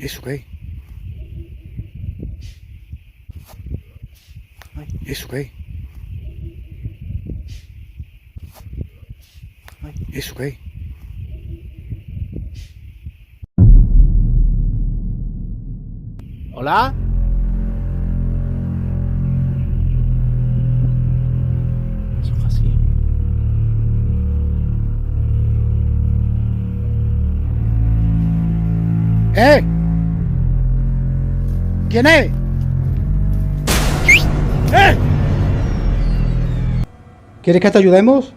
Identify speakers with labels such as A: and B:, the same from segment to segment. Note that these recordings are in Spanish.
A: ¿Eso qué? Ay, ¿eso qué? Ay, ¿eso qué? ¿Hola?
B: Eso es así.
A: ¿Quién es? ¿Quieres que te ayudemos?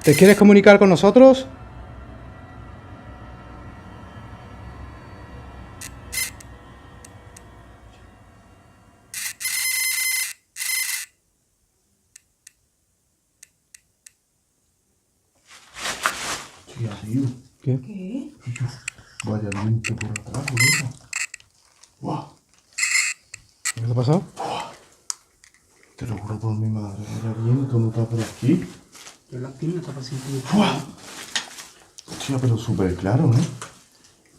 A: ¿Te quieres comunicar con nosotros?
C: Tía, tío.
A: ¿Qué?
D: ¿Qué?
C: Vaya viento por atrás, boludo. ¡Guau!
A: ¿Qué te ha pasado?
C: Te lo juro por mi madre. Vaya viento, no está por aquí.
B: Yo la pierna está paciente.
C: ¡Guau! Hostia, pero súper claro, ¿eh?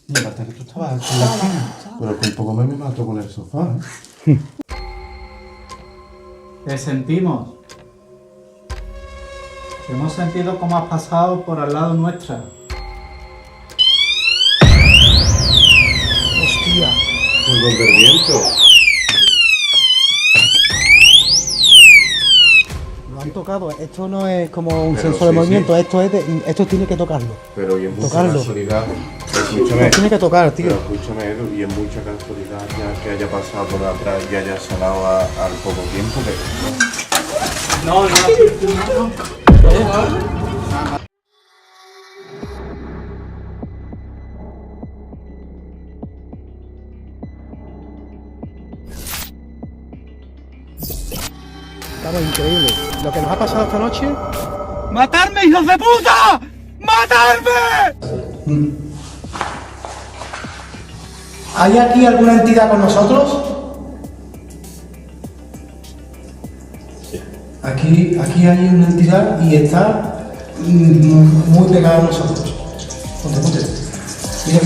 B: Y aparte que tú estabas con la pierna.
C: Pero que un poco me mato con el sofá, ¿eh?
B: Te sentimos. Hemos sentido cómo has pasado por al lado nuestra.
A: ¡Hostia!
C: Por donde el viento.
A: Lo han tocado. Esto no es como un
C: Pero
A: sensor de
C: sí,
A: movimiento. Esto tiene que tocarlo.
C: Pero y en mucha
A: Tocarlo.
C: casualidad.
A: Lo
C: Escúchame.
A: tiene que tocar, tío.
C: Pero escúchame, Edu, y en mucha casualidad ya que haya pasado por atrás y haya sonado al poco tiempo que...
B: No.
A: Estamos increíble. Lo que nos ha pasado esta noche.
B: ¡Matarme, hijos de puta! ¡Matarme!
A: ¿Hay aquí alguna entidad con nosotros? Aquí hay una entidad y está muy pegada a nosotros. Ponte. Mira.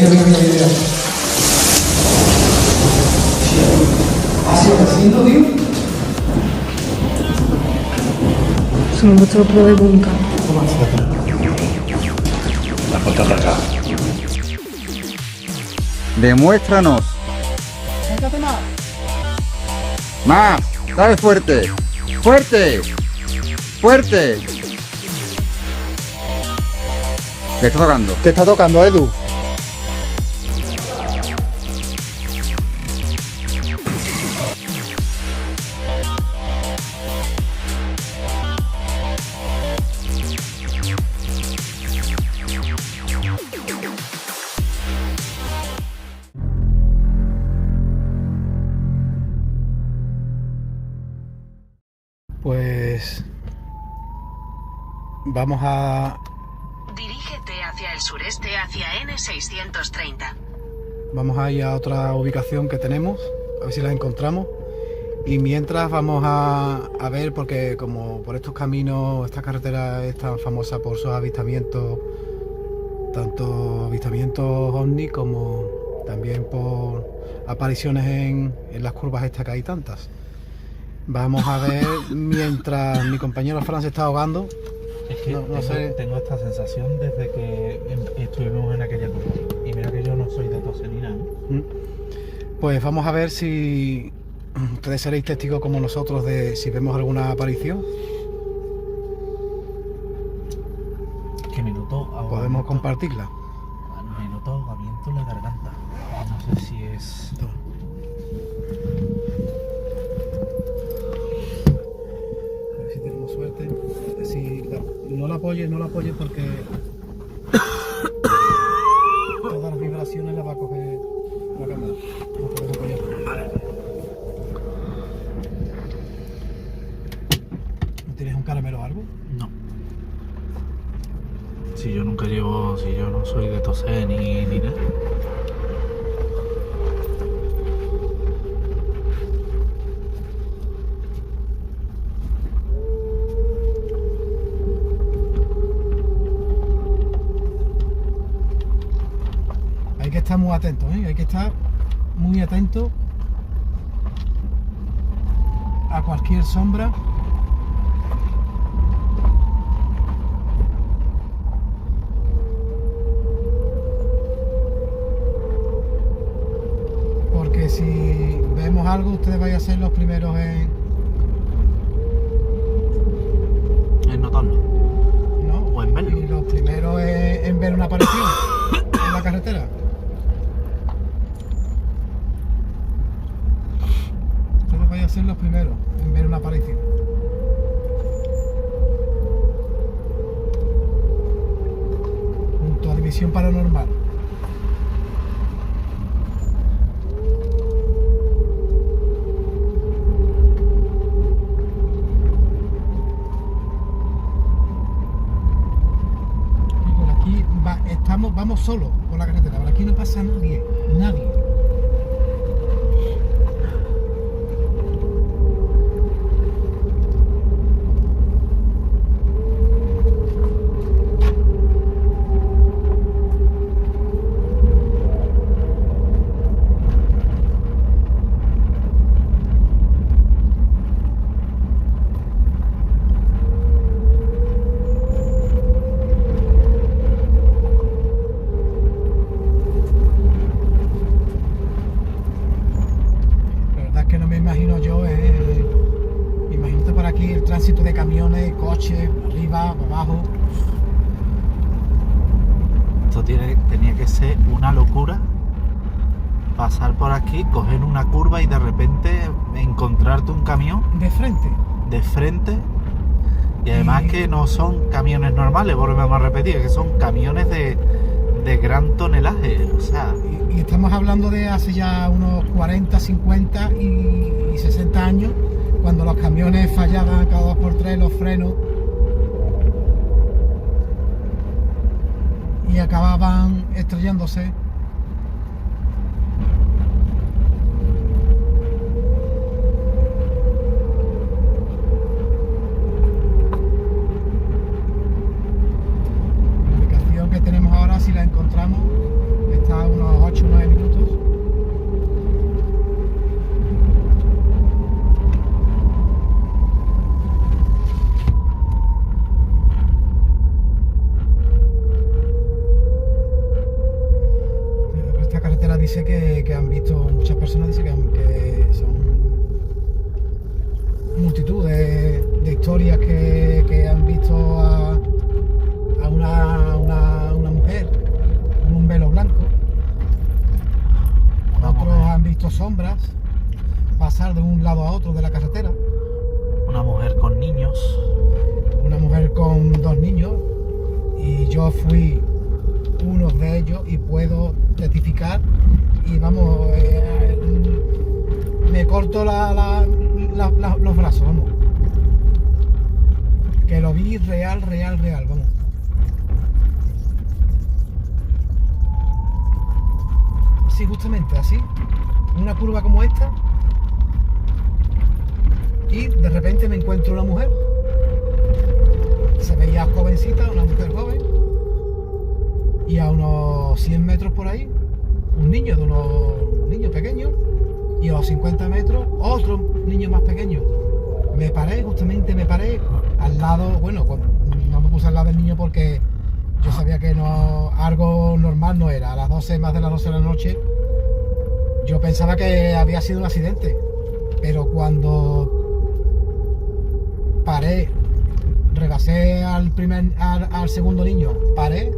A: ¿Así está haciendo, tío?
D: Sono nuestro pro de bunker.
C: La foto de acá.
E: Demuéstranos. Más. Dale fuerte. Fuerte. Fuerte. ¿Qué está tocando?
A: Te está tocando, Edu. Pues vamos a
F: Dirígete hacia el sureste hacia N630.
A: Vamos a ir a otra ubicación que tenemos, a ver si la encontramos. Y mientras vamos a ver, porque como por estos caminos, esta carretera es tan famosa por sus avistamientos, tanto avistamientos ovni como también por apariciones en las curvas estas que hay tantas. Vamos a ver mientras mi compañero Fran se está ahogando.
B: Es que
A: No sé.
B: tengo esta sensación desde que estuvimos en aquella curva. Y mira que yo no soy de toser ni nada, ¿no?
A: Pues vamos a ver si ustedes seréis testigos como nosotros de si vemos alguna aparición.
B: Que me noto ahogamiento.
A: Podemos compartirla.
B: Me noto ahogamiento en la garganta. No sé si es...
A: A ver si tenemos suerte. No la apoyes porque todas las vibraciones las va a coger la cámara. No podemos apoyar. ¿No tienes un caramelo o algo?
B: No. Si yo no soy de toser ni nada.
A: estar muy atentos, ¿eh? Hay que estar muy atentos a cualquier sombra. Porque si vemos algo, ustedes vayan a ser los primeros en
B: notarlo.
A: ¿no?
B: O en verlo.
A: Y los primeros en ver una aparición en la carretera. Ustedes vayan a ser los primeros en ver una aparición. Junto a División Paranormal. Vamos solos por la carretera, por aquí no pasa nadie. Imagínate por aquí el tránsito de camiones, coches, arriba, abajo.
B: Esto tenía que ser una locura. Pasar por aquí, coger una curva y de repente encontrarte un camión
A: De frente.
B: de frente. Y además que no son camiones normales, volvemos a repetir, que son camiones de gran tonelaje. O sea,
A: Y estamos hablando de hace ya unos 40, 50 y 60 años, cuando los camiones fallaban cada 2x3 los frenos y acababan estrellándose. La ubicación que tenemos ahora, si la encontramos, está a unos 8 o 9 minutos. Esta carretera dice que han visto, muchas personas dicen que son multitud de historias que han visto a una mujer con un velo blanco. Otros han visto sombras pasar de un lado a otro de la carretera.
B: una mujer con niños.
A: Una mujer con 2 niños, y yo fui uno de ellos y puedo testificar, y vamos, me corto los brazos, vamos, que lo vi real, vamos. Sí, justamente así, una curva como esta, y de repente me encuentro una mujer. Se veía jovencita, una mujer joven, y a unos 100 metros por ahí, un niño pequeño, y a los 50 metros, otro niño más pequeño. Me paré al lado, bueno, no me puse al lado del niño porque yo sabía que no, algo normal no era. A las 12, más de las 12 de la noche, yo pensaba que había sido un accidente, pero cuando paré, rebasé al segundo niño, paré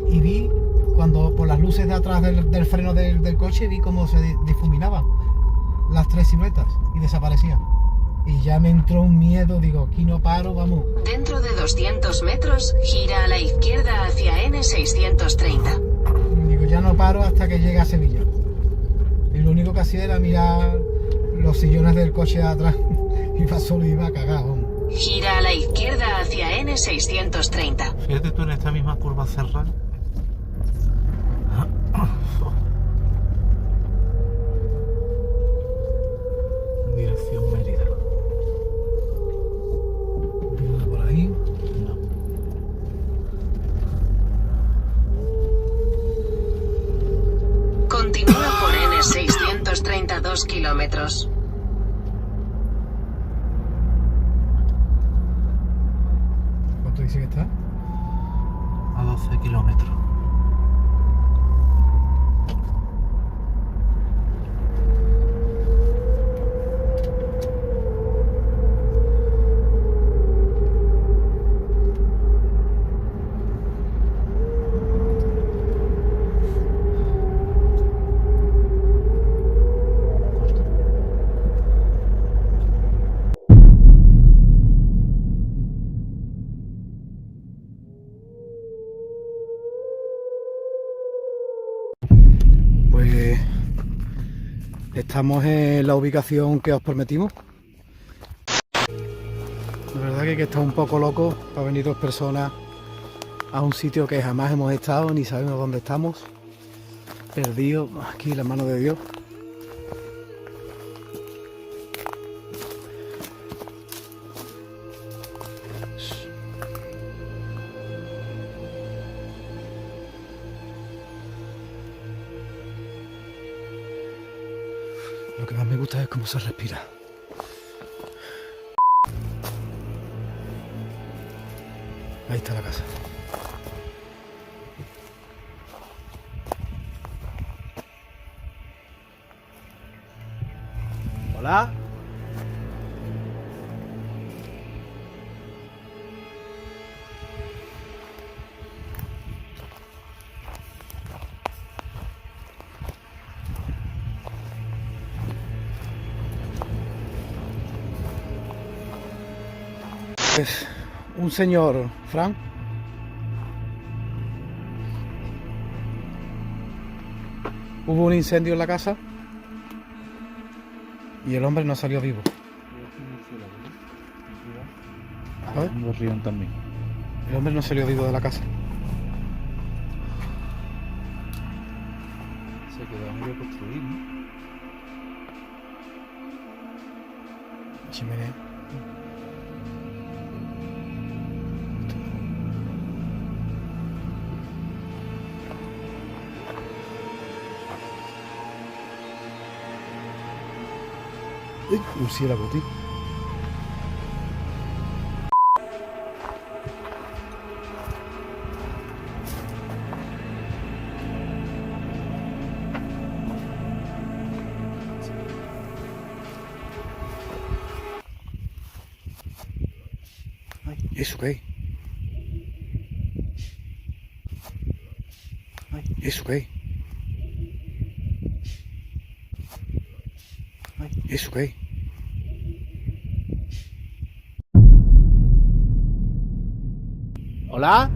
A: y vi cuando por las luces de atrás del freno del coche vi cómo se difuminaban las 3 siluetas y desaparecían. Y ya me entró un miedo, digo, aquí no paro, vamos.
F: Dentro de 200 metros, gira a la izquierda hacia N630.
A: Digo, ya no paro hasta que llegue a Sevilla. Y lo único que hacía era mirar los sillones del coche de atrás. Iba solo y iba cagado.
F: Gira a la izquierda hacia N630.
B: Fíjate tú en esta misma curva cerrada. En dirección Mérida.
A: Por ahí.
B: No.
F: 2 kilómetros.
A: ¿Cuánto dice que está?
B: A 12 kilómetros.
A: Pues estamos en la ubicación que os prometimos. La verdad que está un poco loco para venir dos personas a un sitio que jamás hemos estado ni sabemos dónde estamos. Perdidos aquí en las manos de Dios. Lo que más me gusta es cómo se respira. Ahí está la casa. Hola. Pues, un señor, Frank, hubo un incendio en la casa y el hombre no salió vivo. ¿Sabes?
B: Un gorrión también.
A: El hombre no salió vivo de la casa.
B: Se quedó medio construido, ¿no?
A: Chimenea. Murciélago, tío. Ay, ¿eso qué? Ay, ¿eso qué? Ay, ¿eso qué? ¿Hola?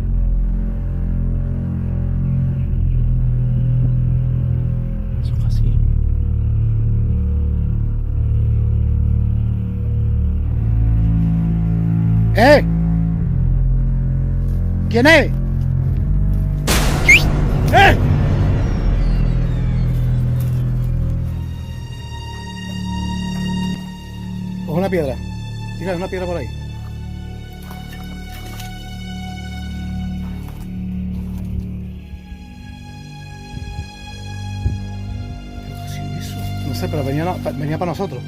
B: Eso es así.
A: ¿Quién es? ¡Eh! Coge una piedra. Tira una piedra por ahí. ¿Qué ha sido eso? No sé, pero venía para nosotros.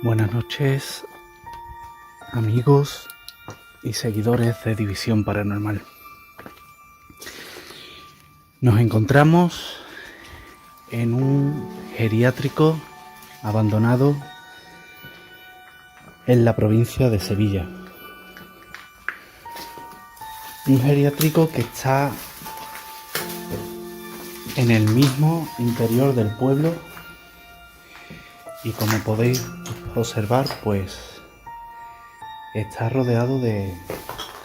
A: Buenas noches, amigos y seguidores de División Paranormal. Nos encontramos en un geriátrico abandonado en la provincia de Sevilla. Un geriátrico que está en el mismo interior del pueblo y, como podéis observar, pues está rodeado de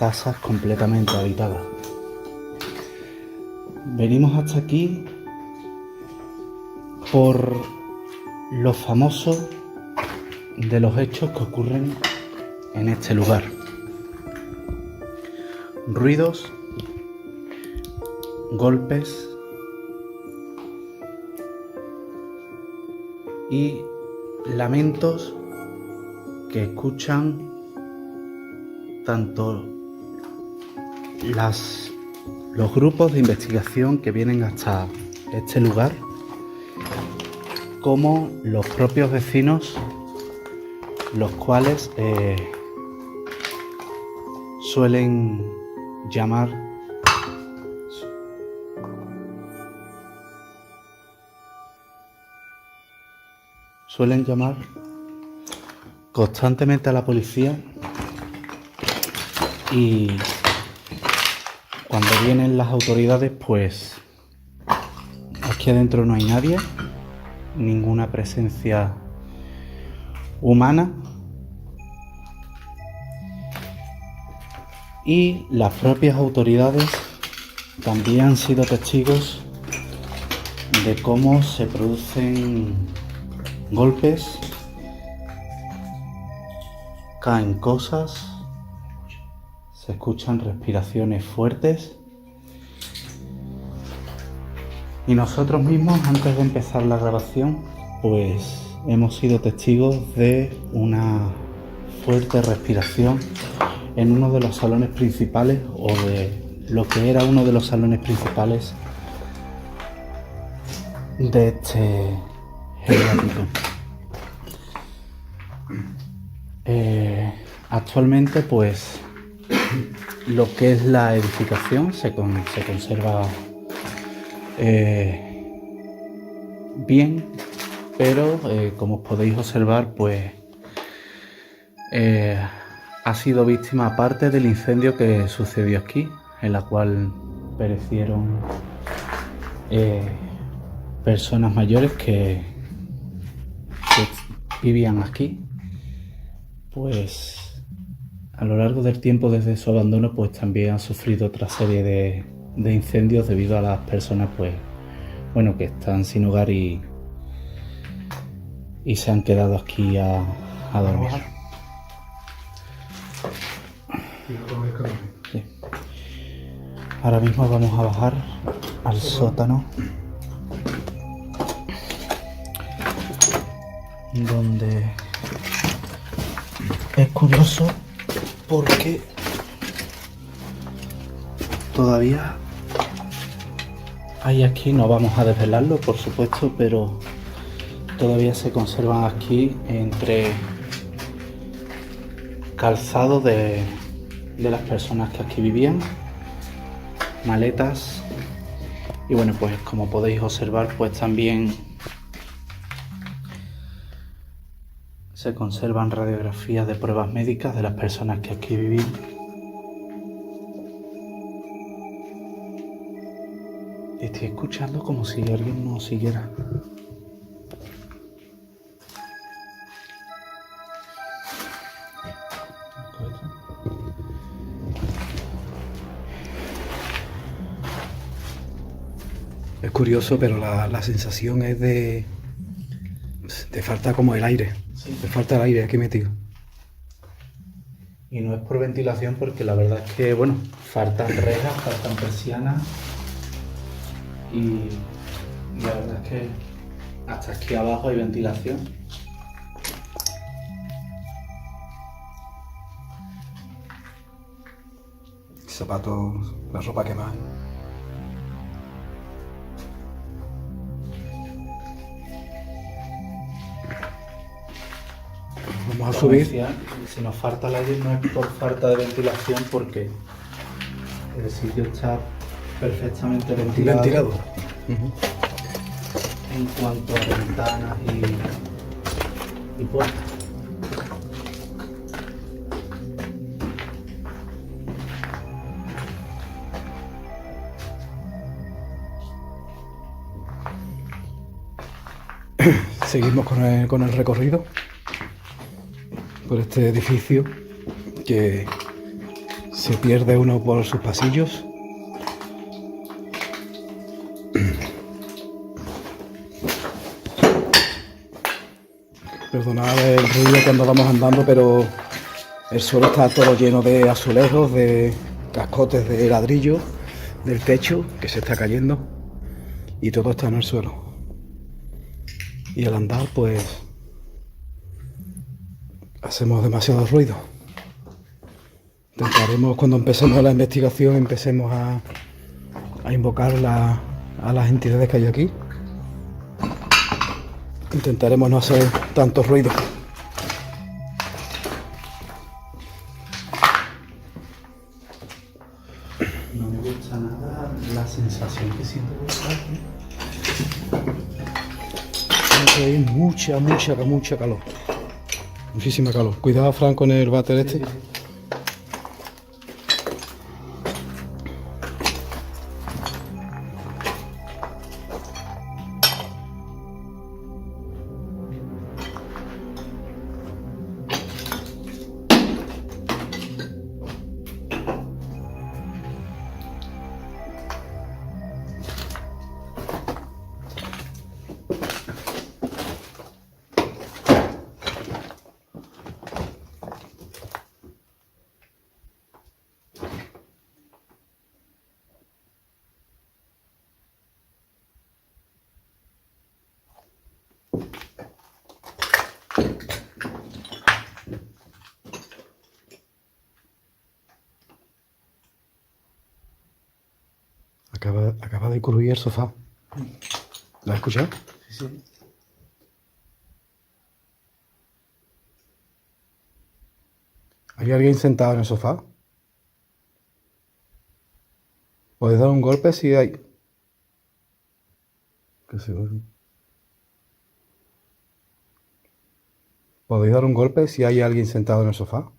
B: casas completamente habitadas. Venimos hasta aquí por lo famoso de los hechos que ocurren en este lugar. Ruidos, golpes y lamentos que escuchan tanto los grupos de investigación que vienen hasta este lugar como los propios vecinos, los cuales suelen llamar constantemente a la policía, y cuando vienen las autoridades, pues aquí adentro no hay nadie, ninguna presencia humana, y las propias autoridades también han sido testigos de cómo se producen golpes, caen cosas, se escuchan respiraciones fuertes, y nosotros mismos, antes de empezar la grabación, pues hemos sido testigos de una fuerte respiración en uno de los salones principales, o de lo que era uno de los salones principales de este geriátrico. Actualmente, pues lo que es la edificación se conserva bien, pero como os podéis observar, pues ha sido víctima parte del incendio que sucedió aquí, en la cual perecieron personas mayores que vivían aquí. Pues a lo largo del tiempo desde su abandono, pues también han sufrido otra serie de incendios debido a las personas, pues bueno, que están sin hogar y se han quedado aquí a dormir. Sí. Ahora mismo vamos a bajar al sótano, donde es curioso porque todavía hay aquí, no vamos a desvelarlo por supuesto, pero todavía se conservan aquí entre calzado de las personas que aquí vivían, maletas, y bueno, pues como podéis observar, pues también se conservan radiografías de pruebas médicas de las personas que aquí vivían. Estoy escuchando como si alguien nos siguiera.
A: Es curioso, pero la sensación es de... Te falta como el aire.
B: Sí.
A: Te falta el aire aquí metido.
B: Y no es por ventilación, porque la verdad es que, bueno, faltan rejas, faltan persianas, y la verdad es que hasta aquí abajo hay ventilación.
A: Zapatos, la ropa quemada. Vamos a subir.
B: Si nos falta el aire, no es por falta de ventilación, porque el sitio está perfectamente ventilado. En cuanto a ventanas y puertas.
A: Seguimos con el recorrido por este edificio que Se pierde uno por sus pasillos. Perdonad el ruido cuando vamos andando, pero el suelo está todo lleno de azulejos, de cascotes de ladrillo, del techo que se está cayendo y todo está en el suelo. Y al andar pues hacemos demasiado ruido. Intentaremos cuando empecemos la investigación, empecemos a invocar a las entidades que hay aquí. Intentaremos no hacer tanto ruido.
B: No me gusta nada la sensación que siento por aquí.
A: Hay mucha calor. Muchísima calor. Cuidado, Fran, con el váter este. Acaba de crujir el sofá. ¿Lo has escuchado?
B: Sí.
A: ¿Hay alguien sentado en el sofá? ¿Podéis dar un golpe si hay? Que se duerme. ¿Podéis dar un golpe si hay alguien sentado en el sofá?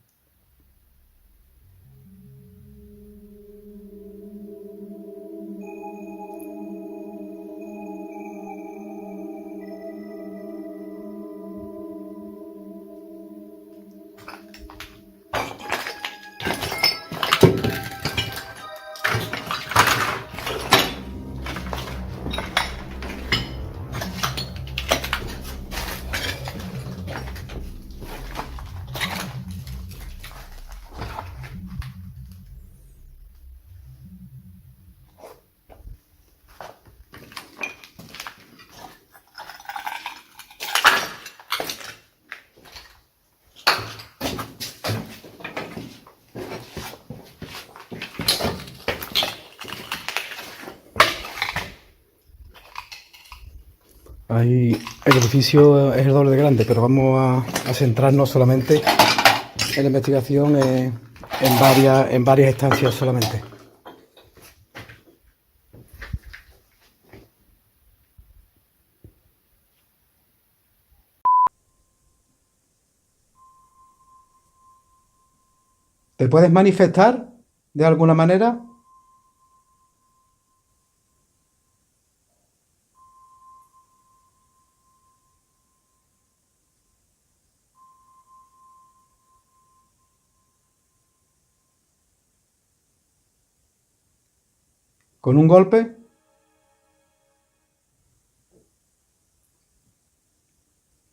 A: El edificio es el doble de grande, pero vamos a centrarnos solamente en la investigación en varias estancias solamente. ¿Te puedes manifestar de alguna manera? ¿Con un golpe?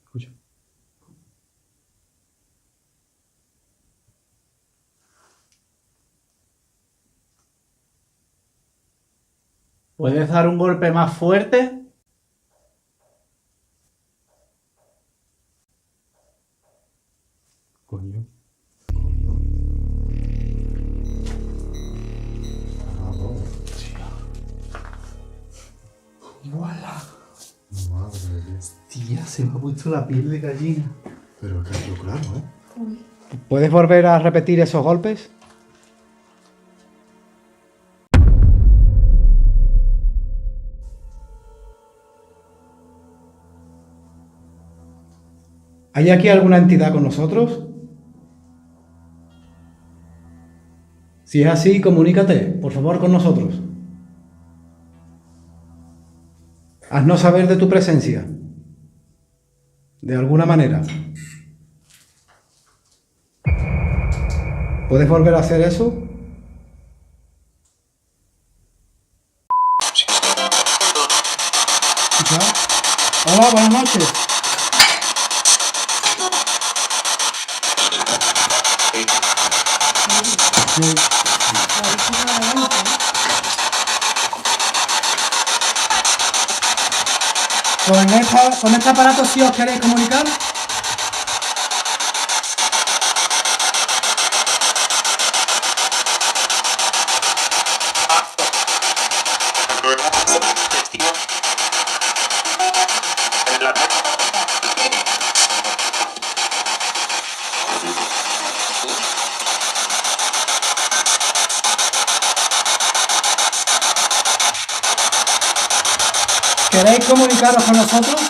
A: Escucha.
B: ¿Puedes dar un golpe más fuerte?
A: Coño.
B: ¡Voilà!
C: Madre mía.
B: Tía, se me ha puesto la piel de gallina.
C: Pero que yo claro, ¿eh?
A: ¿Puedes volver a repetir esos golpes? ¿Hay aquí alguna entidad con nosotros? Si es así, comunícate, por favor, con nosotros. Haznos saber de tu presencia. De alguna manera. ¿Puedes volver a hacer eso? Hola, buenas noches. ¿Con este aparato sí os queréis comunicar? ¿Queréis comunicaros con nosotros?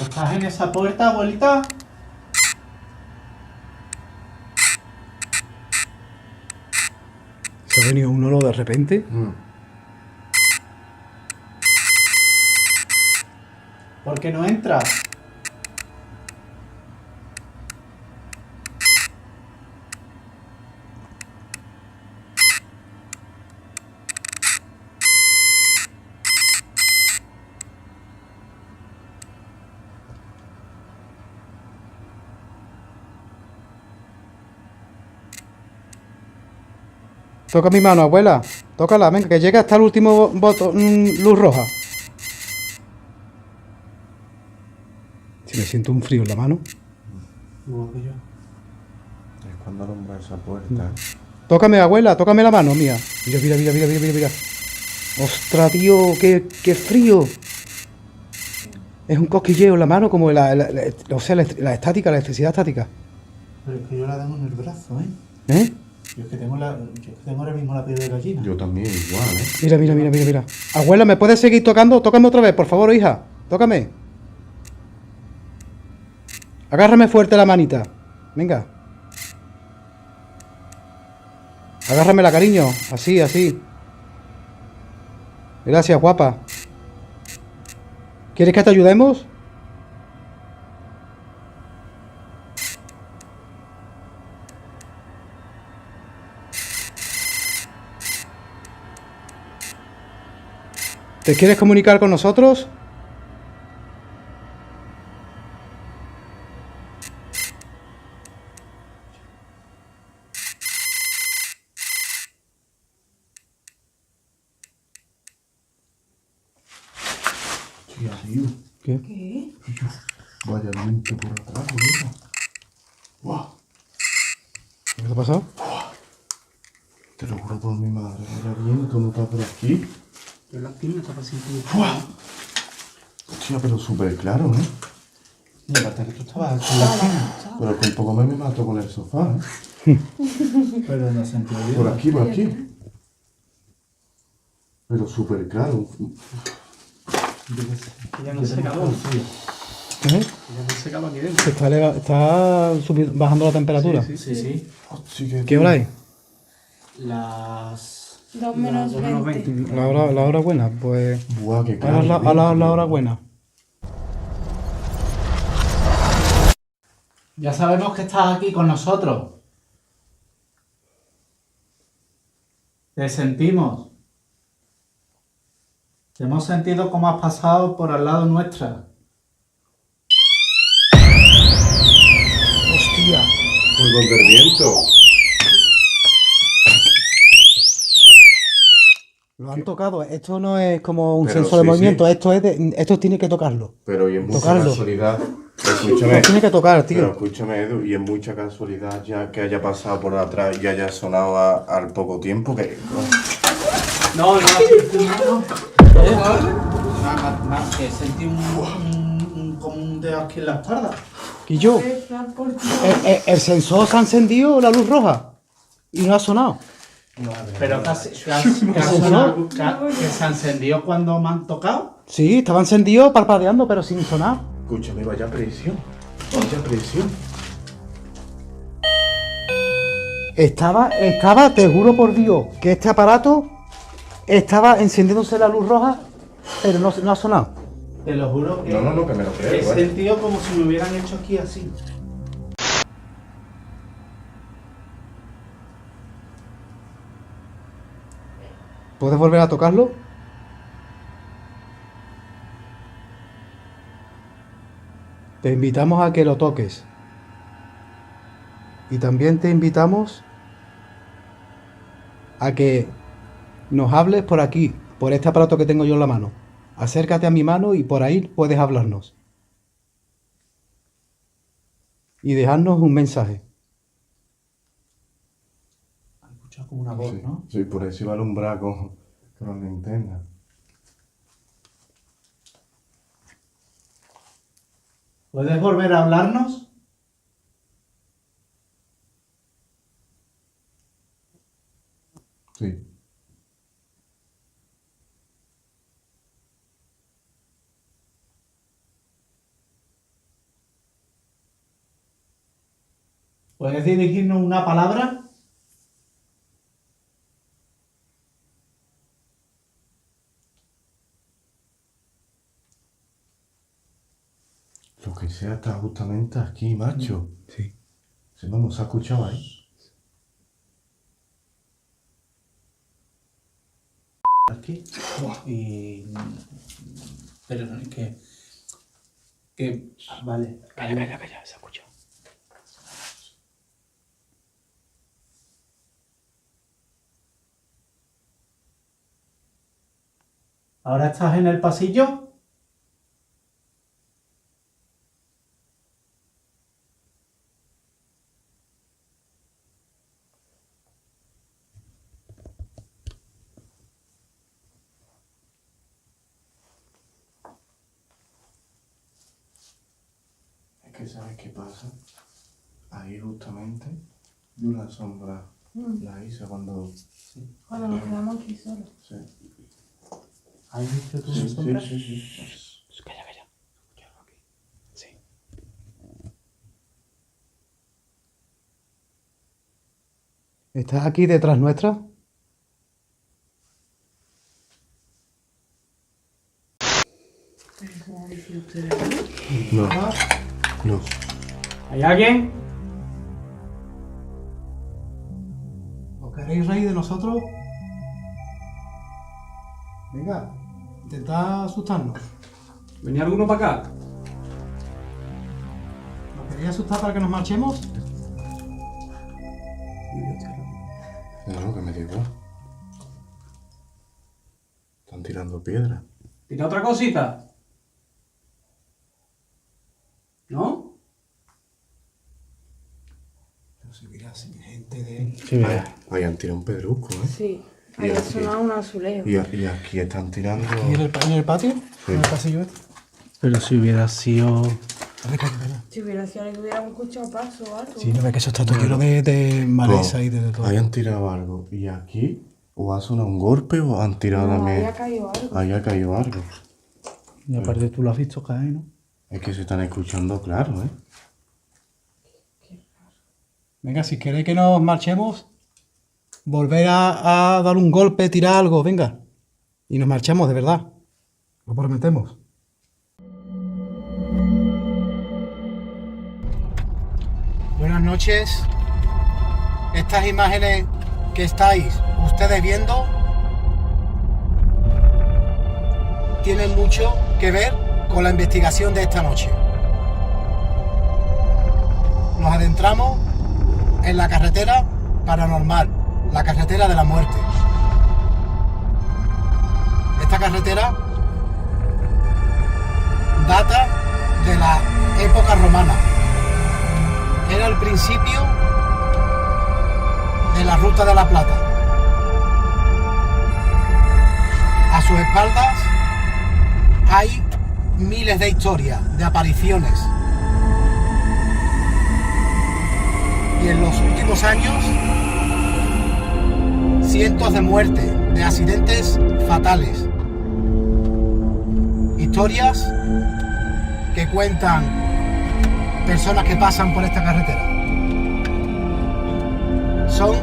B: ¿Estás en esa puerta, abuelita?
A: Se ha venido un olor de repente.
B: ¿Por qué no entras?
A: Toca mi mano, abuela. Tócala, venga, que llega hasta el último luz roja. Si me siento un frío en la mano.
C: Es cuando alumbra esa puerta.
A: Tócame, abuela, tócame la mano, mía. Mira, mira, mira, mira, mira, mira. Ostras, tío, qué frío. Es un cosquilleo en la mano, como la estática, la electricidad estática.
B: Pero es que yo la tengo en el brazo, ¿eh?
A: ¿Eh?
B: Yo es que tengo ahora mismo la piel de gallina.
C: Yo también, igual, ¿eh?
A: Mira, mira, mira, mira, mira. Abuela, ¿me puedes seguir tocando? Tócame otra vez, por favor, hija. Tócame. Agárrame fuerte la manita. Venga. Agárramela, cariño. Así, así. Gracias, guapa. ¿Quieres que te ayudemos? ¿Te quieres comunicar con nosotros?
C: Tía, tío.
A: ¿Qué?
C: Vaya viento por atrás, boludo. ¡Guau!
A: ¿Qué te ha pasado?
C: Te lo juro por mi madre. Vaya viento, ¿no está por aquí?
B: Yo la piel me está pasando.
C: Hostia, pero súper claro, ¿eh?
B: Y aparte que tú estabas en la esquina.
C: Pero con poco me mato con el sofá, ¿eh?
B: Pero no sentido bien.
C: Por aquí, por aquí. Pero súper claro.
B: Ya no se acabó.
A: ¿Eh?
B: Ya no se acabó aquí dentro.
A: Está bajando la temperatura.
B: Sí.
C: Hostia,
A: ¿Qué hora es?
B: Las
D: 2 menos 20.
A: La hora buena, pues.
C: Buah, qué
A: Ahora
C: claro.
A: es la hora buena.
B: Ya sabemos que estás aquí con nosotros. Te sentimos. Te hemos sentido como has pasado por al lado nuestra.
A: Hostia.
C: Fuego del viento.
A: Lo han tocado. Esto no es como un
C: Pero
A: sensor de
C: sí,
A: movimiento.
C: sí.
A: Esto tiene que tocarlo.
C: Pero y es mucha
A: Tocarlo.
C: casualidad. Escúchame.
A: Lo tiene que tocar,
C: Pero
A: tío.
C: escúchame, Edu, y es mucha casualidad ya que haya pasado por atrás y haya sonado al poco tiempo que...
B: No. Que sentí como un dedo aquí en la espalda.
A: Y yo, el sensor se ha encendido la luz roja y no ha sonado.
B: Pero que se encendió cuando me han tocado.
A: Sí, estaba encendido parpadeando, pero sin sonar.
C: Escúchame, vaya presión. Vaya presión.
A: Estaba, te juro por Dios, que este aparato estaba encendiéndose la luz roja, pero no ha sonado.
B: Te lo juro que
C: No, que me lo creo.
B: he
C: ¿eh?
B: sentido como si me hubieran hecho aquí así.
A: ¿Puedes volver a tocarlo? Te invitamos a que lo toques. Y también te invitamos a que nos hables por aquí, por este aparato que tengo yo en la mano. Acércate a mi mano y por ahí puedes hablarnos. Y dejarnos un mensaje.
B: Has escuchado como una voz,
C: Sí,
B: ¿no?
C: sí, por eso iba a alumbrar con la linterna.
B: ¿Puedes volver a hablarnos?
C: Sí.
B: ¿Puedes dirigirnos una palabra?
C: Lo que sea está justamente aquí, macho.
A: Sí.
C: Sí, vamos, ¿se ha escuchado ahí?
B: Aquí. Y... Pero no es que... Vale.
A: Calla, se escucha.
B: ¿Ahora estás en el pasillo?
C: Es que ¿sabes qué pasa? Ahí justamente de una sombra la hice cuando...
D: Cuando nos quedamos aquí solos.
C: Sí,
B: ¿Has visto tu
C: sí,
B: sombra?
C: sí, sí.
A: Calla. Sí. ¿Estás aquí detrás nuestra?
D: Pero ¿cómo dice usted?
C: No, no.
B: ¿Hay alguien?
A: ¿Os queréis reír de nosotros? Venga, intentad asustarnos.
B: ¿Venía alguno para acá?
A: ¿Nos queréis asustar para que nos marchemos?
C: No, que me da igual. Están tirando piedras.
B: ¿Tira otra cosita? ¿No?
A: Pero si hubiera gente de...
B: Sí,
C: Ahí han tirado un pedrusco, ¿eh?
D: Sí,
C: Y
D: ahí ha
C: aquí.
D: sonado un azulejo.
C: Y aquí están tirando...
A: ¿Y en el patio?
C: Sí.
A: ¿En el pasillo este?
B: Pero si hubiera sido...
D: Si hubiera sido algo que hubiéramos escuchado paso o algo.
A: Sí, no ves que eso está todo lleno de maleza y de todo.
C: Ahí han tirado algo. Y aquí o ha sonado un golpe o han tirado
D: No,
C: también...
D: ahí ha caído algo.
C: Ahí ha caído algo.
B: Y aparte tú lo has visto caer, ¿no?
C: Es que se están escuchando claro, ¿eh?
A: Venga, si queréis que nos marchemos, volver a dar un golpe, tirar algo, venga. Y nos marchamos, de verdad. Lo prometemos. Buenas noches. Estas imágenes que estáis ustedes viendo tienen mucho que ver con la investigación de esta noche. Nos adentramos en la carretera paranormal, la carretera de la muerte. Esta carretera data de la época romana. Era el principio de la Ruta de la Plata. A sus espaldas hay miles de historias, de apariciones. Y en los últimos años, cientos de muertes, de accidentes fatales. Historias que cuentan personas que pasan por esta carretera. Son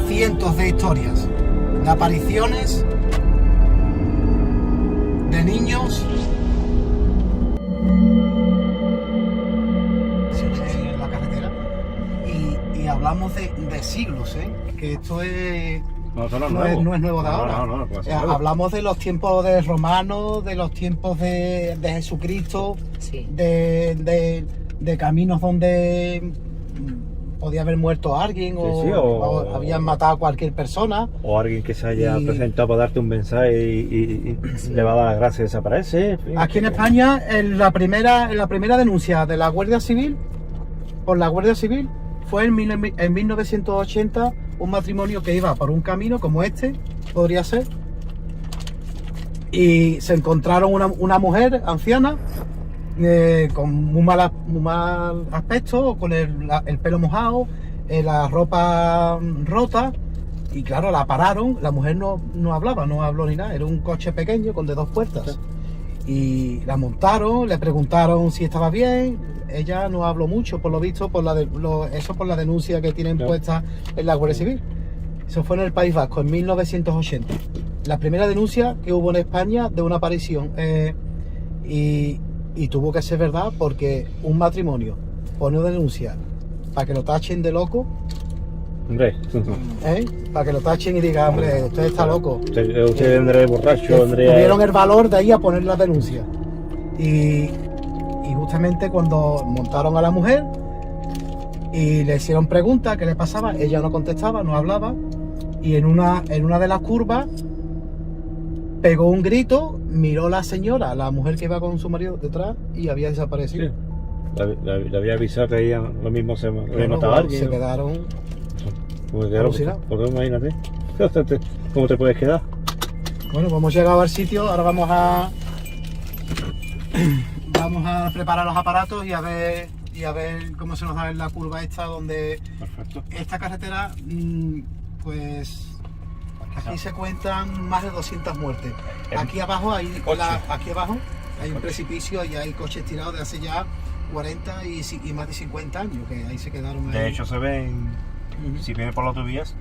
A: cientos de historias, de apariciones, de niños en la carretera. Y hablamos de siglos, ¿eh? Que esto es
G: No, eso no es
A: no
G: nuevo.
A: no es nuevo de ahora.
G: No, puede ser nuevo.
A: Hablamos de los tiempos de romanos, de los tiempos de Jesucristo,
D: Sí.
A: de caminos donde podía haber muerto alguien o habían matado a cualquier persona.
G: O alguien que se haya
A: Y-
G: presentado para darte un mensaje y le va a dar las gracias y desaparece. En fin,
A: Aquí en España, en la primera denuncia de la Guardia Civil, por la Guardia Civil, fue en 1980 un matrimonio que iba por un camino como este, podría ser, y se encontraron una mujer anciana con muy mal aspecto, con el pelo mojado, la ropa rota, y claro, la pararon. La mujer no hablaba, no habló ni nada, era un coche pequeño con de 2 puertas, y la montaron, le preguntaron si estaba bien. Ella no habló mucho, por lo visto, por la denuncia que tienen puesta en la Guardia Civil. Eso fue en el País Vasco en 1980, la primera denuncia que hubo en España de una aparición, y tuvo que ser verdad, porque un matrimonio pone una denuncia para que lo tachen de loco,
G: Hombre,
A: para que lo tachen y digan, hombre, usted está loco.
G: usted Andrés borracho, Andrés.
A: Tuvieron el valor de ahí a poner la denuncia. Y justamente cuando montaron a la mujer y le hicieron preguntas qué le pasaba, ella no contestaba, no hablaba, y en una de las curvas pegó un grito, miró la señora, la mujer que iba con su marido detrás, y había desaparecido.
G: Le había avisado que ella lo mismo se había
A: Bueno,
G: matado a alguien.
A: se quedaron
G: alucinados. Porque imagínate, ¿cómo te puedes quedar?
A: Bueno, pues hemos llegado al sitio. Ahora vamos a preparar los aparatos y a ver cómo se nos da en la curva esta, donde
G: Perfecto.
A: esta carretera, pues aquí se cuentan más de 200 muertes. Aquí abajo hay un precipicio y hay coches tirados de hace ya 40 y más de 50 años, que ahí se quedaron.
G: De
A: ahí.
G: hecho se ven, si vienes por las autovías,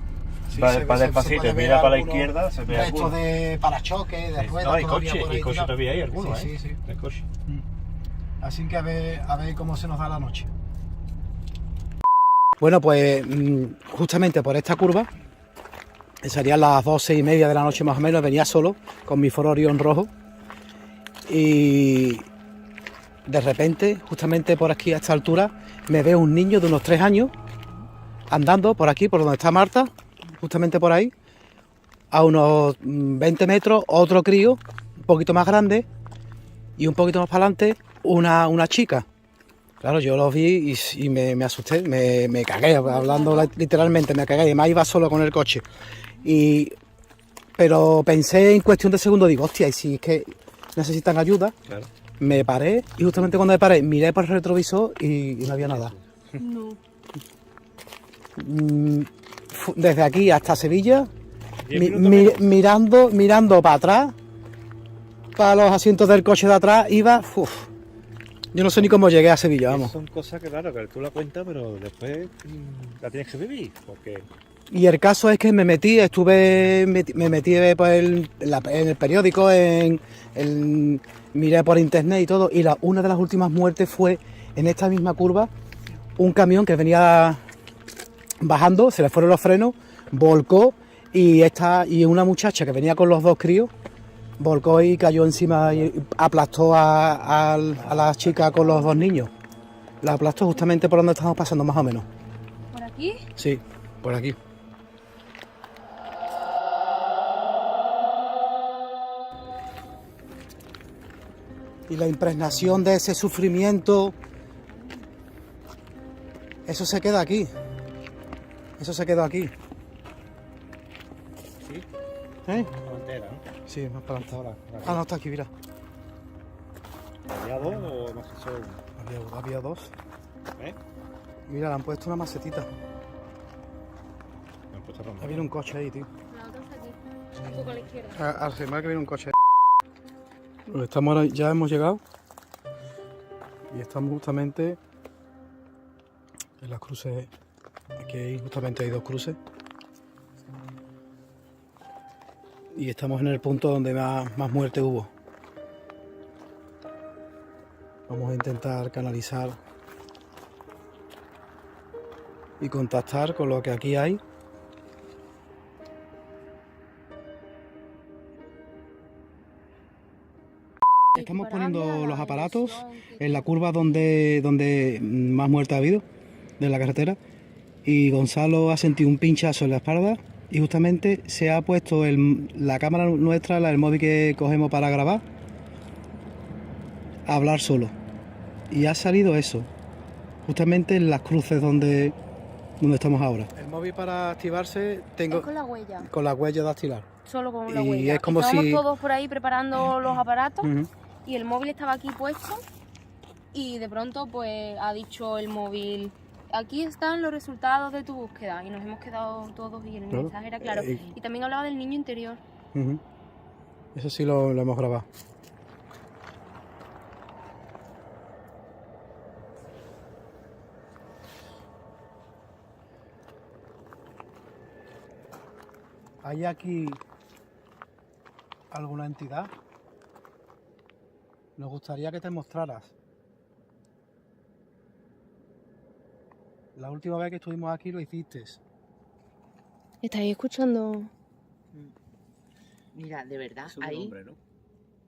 A: Sí,
G: para
A: se
G: despacito,
A: puede ver
G: mira para la
A: algunos
G: izquierda, se ve
A: restos
G: alguno.
A: de parachoques, de
G: Sí,
A: ruedas
G: no, hay
A: todavía
G: coche,
A: por ahí
G: y coche
A: tirados.
G: todavía hay algunos,
A: Sí, sí.
G: Hay coche.
A: Así que a ver cómo se nos da la noche. Bueno, pues justamente por esta curva, serían las 12:30 de la noche más o menos, venía solo con mi Ford Orion rojo, y de repente, justamente por aquí a esta altura, me veo un niño de unos 3 años andando por aquí, por donde está Marta, justamente por ahí, a unos 20 metros, otro crío, un poquito más grande, y un poquito más para adelante, una chica. Claro, yo los vi y me asusté, me cagué, hablando literalmente, me cagué, además iba solo con el coche. Pero pensé en cuestión de segundos, digo, hostia, y si es que necesitan ayuda,
G: Claro.
A: me paré, y justamente cuando me paré, miré por el retrovisor y no había nada.
D: No.
A: Desde aquí hasta Sevilla,
G: 10 minutos menos.
A: mirando para atrás, para los asientos del coche de atrás, iba, yo no sé ni cómo llegué a Sevilla, vamos.
G: Son cosas que claro, que tú la cuentas, pero después la tienes que vivir, porque
A: Y el caso es que me metí pues, en el periódico, miré por internet y todo, y una de las últimas muertes fue en esta misma curva, un camión que venía bajando, se le fueron los frenos, volcó, y una muchacha que venía con los 2 críos, volcó y cayó encima y aplastó a la chica con los 2 niños. La aplastó justamente por donde estamos pasando, más o menos.
D: ¿Por aquí?
A: Sí, por aquí. Y la impregnación de ese sufrimiento, eso se queda aquí. Eso se quedó aquí.
G: sí,
A: ¿Eh?
G: no entera, ¿no?
A: Sí, más para adelante.
G: Ahora,
A: Ah, no, está aquí, mira.
G: ¿había 2 o no sé solo uno?
A: Había 2.
G: ¿Eh?
A: Mira, le han puesto una macetita.
G: Me han puesto a
A: Ya
G: romper.
A: viene un coche ahí, tío.
D: La otra está aquí. Un poco a la izquierda.
A: Al final que viene un coche. Pues ya hemos llegado. Y estamos justamente en las cruces. Aquí justamente hay 2 cruces. Y estamos en el punto donde más muerte hubo. Vamos a intentar canalizar y contactar con lo que aquí hay. Estamos poniendo los aparatos en la curva donde más muerte ha habido de la carretera, y Gonzalo ha sentido un pinchazo en la espalda y justamente se ha puesto la cámara nuestra, el móvil que cogemos para grabar, a hablar solo, y ha salido eso justamente en las cruces donde estamos ahora. El móvil para activarse tengo
H: Es con la huella.
A: con la huella dactilar.
H: Solo con la
A: Y
H: huella.
A: es como
H: Estábamos
A: si-
H: todos por ahí preparando los aparatos
A: Ujú.
H: y el móvil estaba aquí puesto y de pronto pues ha dicho el móvil: aquí están los resultados de tu búsqueda, y nos hemos quedado todos y el
A: Claro.
H: mensaje era claro. Y también hablaba del niño interior.
A: Ujú. Eso sí lo hemos grabado. ¿Hay aquí alguna entidad? Nos gustaría que te mostraras. La última vez que estuvimos aquí lo hiciste.
H: ¿Estáis escuchando?
I: Mira, de verdad, ahí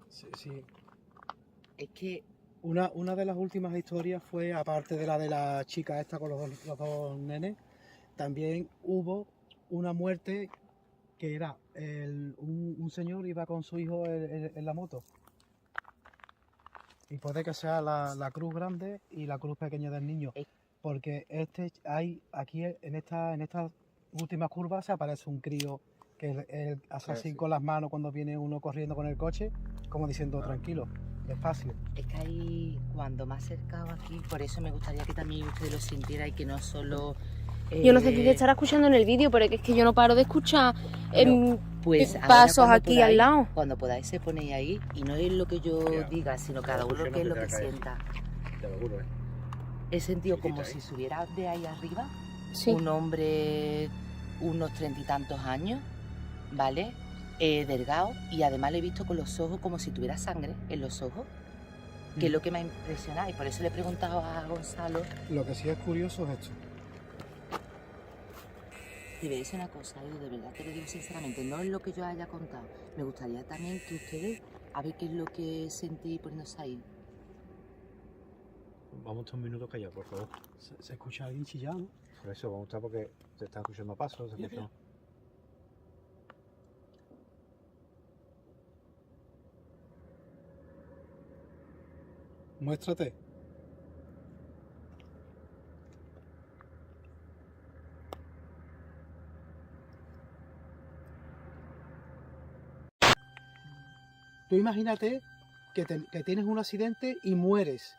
A: Sí, sí.
I: es que
A: Una de las últimas historias fue, aparte de la chica esta con los dos nenes, también hubo una muerte que era un señor iba con su hijo en la moto. Y puede que sea la cruz grande y la cruz pequeña del niño. Porque hay aquí en estas últimas curvas se aparece un crío que él hace así con las manos cuando viene uno corriendo con el coche, como diciendo tranquilo, despacio.
I: es que ahí, cuando más acercado aquí, por eso me gustaría que también usted lo sintiera y que no solo...
H: Yo no sé si te estará escuchando en el vídeo, pero es que yo no paro de escuchar
I: Pues ahora
H: pasos
I: cuando
H: aquí
I: podáis-
H: al lado.
I: Cuando podáis se ponéis ahí, y no es lo que yo diga, sino cada uno que es lo que sienta.
G: Te lo juro,
I: He sentido como si subiera de ahí arriba
H: Sí.
I: un hombre, unos 30 y tantos años, ¿vale? Delgado, y además le he visto con los ojos como si tuviera sangre en los ojos, que es lo que me ha impresionado, y por eso le he preguntado a Gonzalo.
A: Lo que sí es curioso es esto.
I: Te voy a decir una cosa, Edu, de verdad te lo digo sinceramente, no es lo que yo haya contado. Me gustaría también que ustedes, a ver qué es lo que sentí poniéndose ahí.
G: Vamos a estar un minuto callados, por favor.
A: Se escucha a alguien chillando, ¿no?
G: Por eso vamos a estar porque se están escuchando pasos, se escuchan.
A: Muéstrate. Tú imagínate que tienes un accidente y mueres.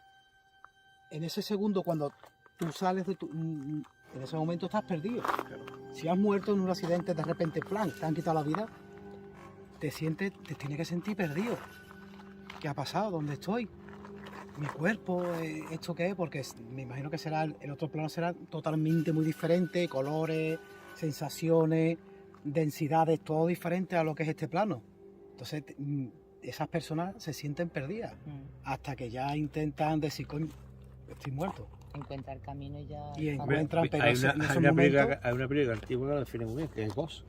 A: En ese segundo, cuando tú sales en ese momento estás perdido. Si has muerto en un accidente, de repente, plan, te han quitado la vida, te tienes que sentir perdido. ¿Qué ha pasado? ¿Dónde estoy? Mi cuerpo, ¿esto qué es? Porque me imagino que el otro plano será totalmente muy diferente, colores, sensaciones, densidades, todo diferente a lo que es este plano. Entonces, esas personas se sienten perdidas hasta que ya intentan decir, coño, estoy muerto.
I: Encuentra el camino y ya...
A: Y
I: cuando-
A: encuentran, pero
G: hay
A: en
G: una,
A: esos
G: hay una película,
A: momentos...
G: hay una película antigua que lo define muy bien, que es Ghost.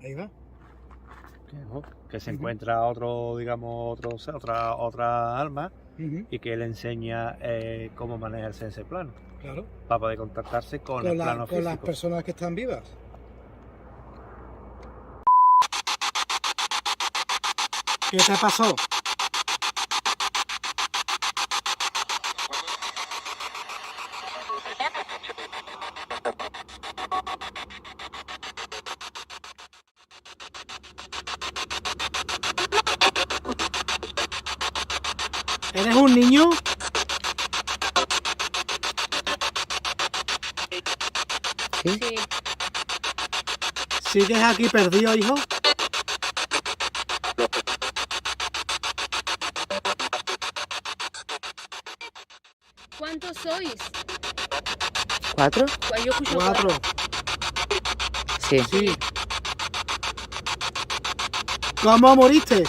A: Ahí va.
G: Que se encuentra otro, digamos, otra alma
A: Ujú,
G: y que le enseña cómo manejarse en ese plano
A: claro.
G: para poder contactarse con el plano
A: Con las
G: físico.
A: personas que están vivas. ¿Qué te pasó? ¿Eres un niño?
H: Sí.
A: ¿Sigues aquí perdido, hijo?
H: ¿Cuántos sois?
I: ¿4?
H: Pues yo escucho
A: 4.
I: Sí.
A: Sí. ¿Cómo moriste?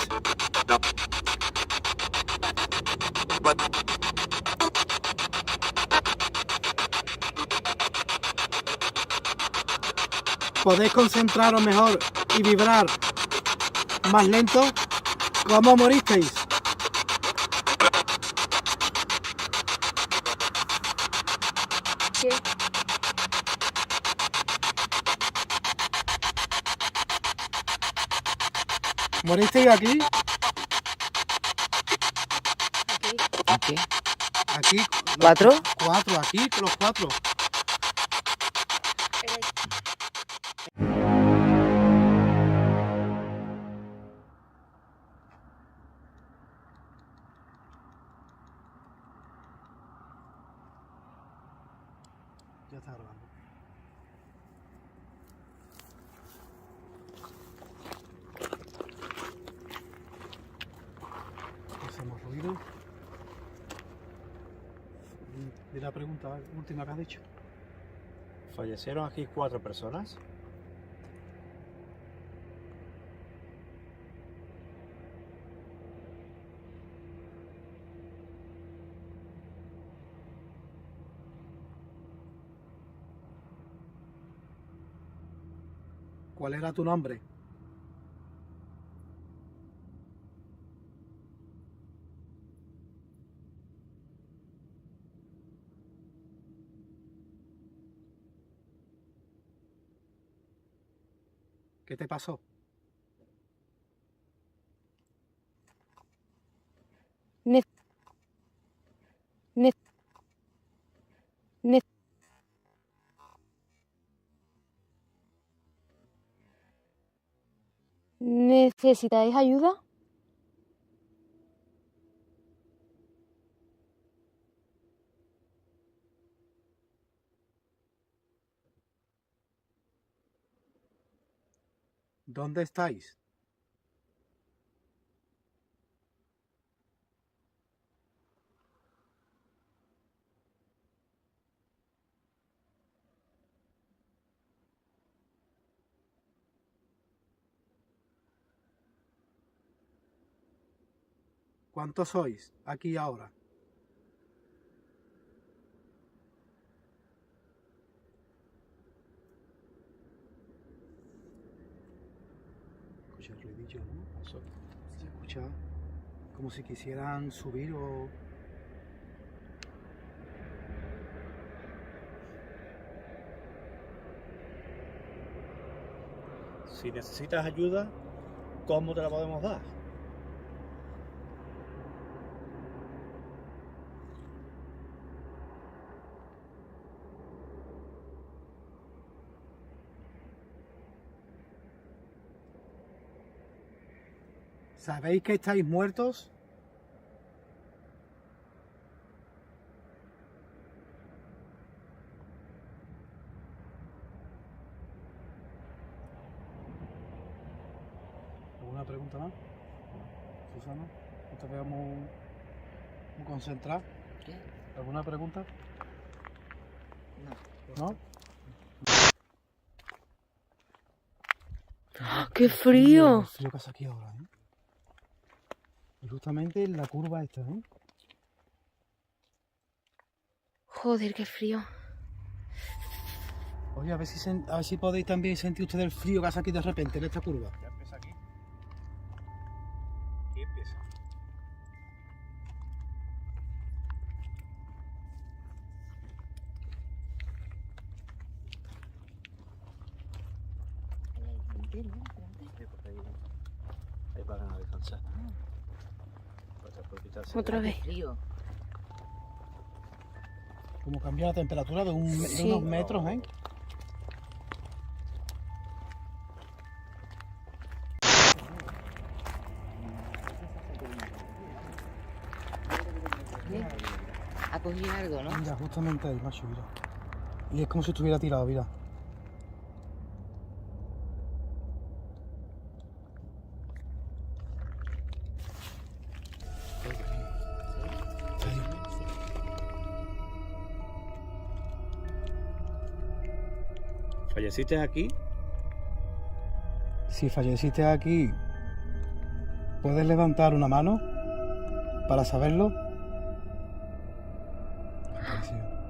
A: ¿Podéis concentraros mejor y vibrar más lento? ¿Cómo moristeis? ¿Moristeis aquí?
I: Aquí.
A: Aquí.
I: ¿Cuatro?
A: Cuatro, aquí, con los cuatro. Ya está grabando. Hacemos ruido. De la pregunta última que has dicho.
G: ¿Fallecieron aquí 4 personas?
A: ¿Cuál era tu nombre? ¿Qué te pasó?
H: Ne- ne- ne- ¿Necesitáis ayuda?
A: ¿Dónde estáis? ¿Cuántos sois aquí ahora? Escucha el ruidillo, ¿no? Eso. Se escucha como si quisieran subir o...
G: Si necesitas ayuda, ¿cómo te la podemos dar?
A: ¿Sabéis que estáis muertos? ¿Alguna pregunta más? Susana, no te veo muy concentrada.
I: ¿Qué?
A: ¿Alguna pregunta?
I: No.
A: ¿No?
H: ¡Qué frío!
A: El frío que hace aquí ahora, ¿eh? Y justamente en la curva esta, ¿eh?
H: Joder, qué frío.
A: Oye, a ver si podéis también sentir ustedes el frío que hace aquí de repente en esta curva.
G: Ya empieza aquí. Aquí empieza. Sí, porque ahí van a descansar. Para quitarse
H: Otra vez.
I: Frío.
A: Como cambia la temperatura de
H: Sí.
A: unos metros, ¿eh?
I: Ha cogido algo, ¿no?
A: Mira, justamente ahí, macho, mira. Y es como si estuviera tirado, mira.
G: ¿Falleciste aquí?
A: Si falleciste aquí, ¿puedes levantar una mano para saberlo?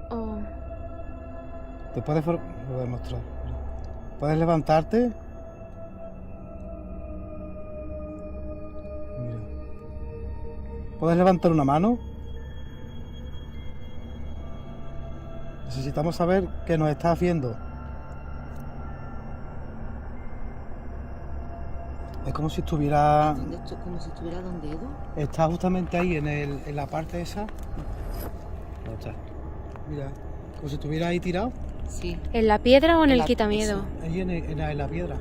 H: Oh,
A: ¿Te puedes lo voy a mostrar? ¿Puedes levantarte? Mira. ¿Puedes levantar una mano? Necesitamos saber qué nos estás viendo. Es como si estuviera...
I: Como si estuviera donde Edu.
A: Está justamente ahí en la parte esa. ¿Dónde está? Mira, como si estuviera ahí tirado.
I: Sí.
H: ¿En la piedra o en el
I: la-
H: quitamiedo?
A: Ahí en la piedra.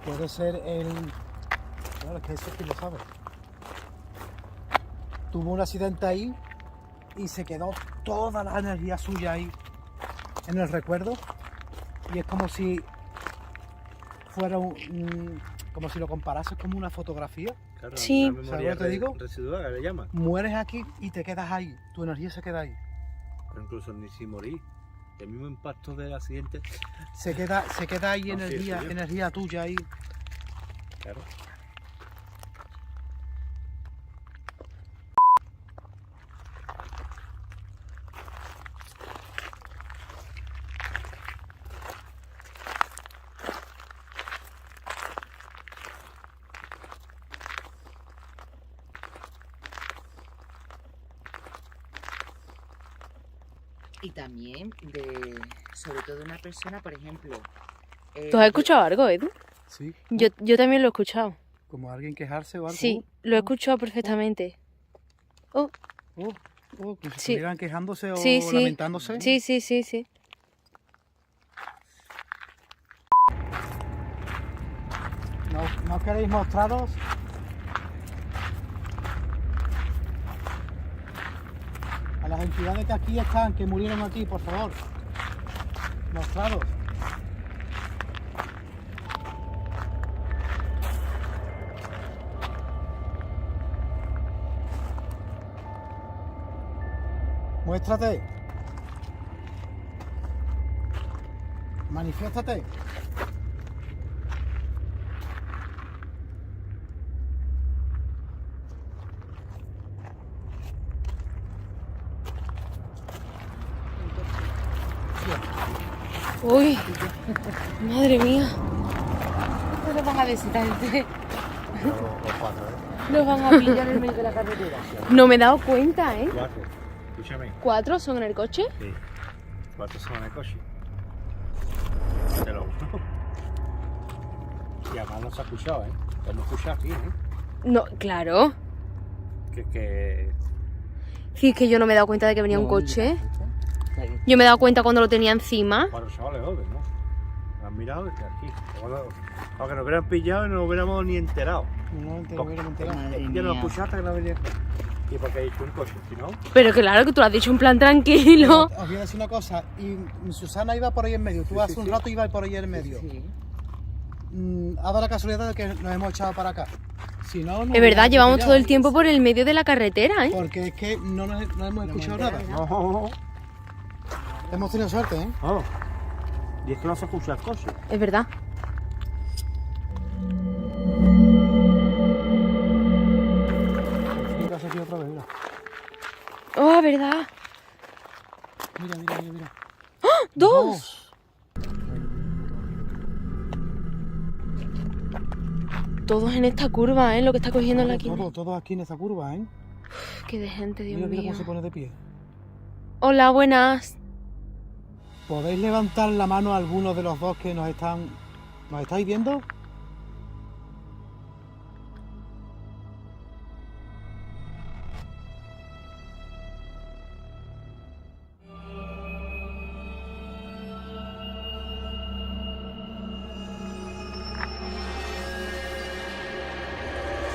A: Puede ser el... Claro, es que eso quién lo sabe. Tuvo un accidente ahí y se quedó toda la energía suya ahí en el recuerdo. Y es como si fuera como si lo comparases como una fotografía.
G: Claro,
H: Sí.
G: una memoria
A: ¿Sabes lo que te digo?
G: residual, que le llaman.
A: Mueres aquí y te quedas ahí. Tu energía se queda ahí.
G: Pero incluso ni si morir. El mismo impacto del accidente.
A: Se queda ahí
G: No, sí,
A: energía,
G: sí.
A: energía tuya ahí.
G: Claro.
I: Y también sobre todo de una persona, por ejemplo.
H: ¿Tú has escuchado algo, Edu?
A: Sí.
H: Yo también lo he escuchado.
A: Como alguien quejarse o algo.
H: Sí, lo he escuchado perfectamente. Oh,
A: Como si
H: Sí.
A: estuvieran quejándose o
H: Sí, sí.
A: lamentándose.
H: sí.
A: ¿No queréis mostraros? A las entidades que aquí están, que murieron aquí, por favor. Mostraros. Muéstrate. Manifiéstate.
H: Uy, madre mía.
I: ¿Qué van a decir gente?
H: Nos van a pillar en medio de la carretera. No me he dado cuenta, ¿eh?
G: 4. Escúchame.
H: 4 son en el coche.
G: Sí. 4 son en el coche. Te lo juro. Y además no se ha escuchado, ¿eh? Lo hemos escuchado aquí, ¿eh?
H: No, claro.
G: Que...
H: Sí, es que yo no me he dado cuenta de que venía un coche. Yo me he dado cuenta cuando lo tenía encima.
G: 4 chavales jóvenes, ¿no? Me han mirado desde aquí. Aunque nos hubieran pillado y no nos hubiéramos ni enterado.
A: No te hubiera enterado.
I: Madre
G: Ya no
I: mía.
G: escuchaste que no venía. ¿Y por qué hay un coche? Si no,
H: Pero claro que tú lo has dicho en plan tranquilo.
A: Os voy a decir una cosa, y Susana iba por ahí en medio, tú hace un rato ibas por ahí en medio.
I: Sí.
A: Ha dado la casualidad de que nos hemos echado para acá. Si no,
H: Es verdad, llevamos todo el tiempo por el medio de la carretera, ¿eh?
A: Porque es que no hemos escuchado nada.
G: no.
A: Hemos tenido suerte, ¿eh?
G: No. Y es que no se escucha el coche.
H: Es verdad.
A: Casi aquí otra vez, mira.
H: Oh, verdad.
A: Mira.
H: ¡Dos! Todos en esta curva, ¿eh? Lo que está cogiendo la aquí.
A: Todo aquí en esa curva, ¿eh?
H: Qué de gente, Dios
A: Mira
H: mío.
A: cómo se pone de pie.
H: Hola, buenas.
A: ¿Podéis levantar la mano a alguno de los dos que nos estáis viendo?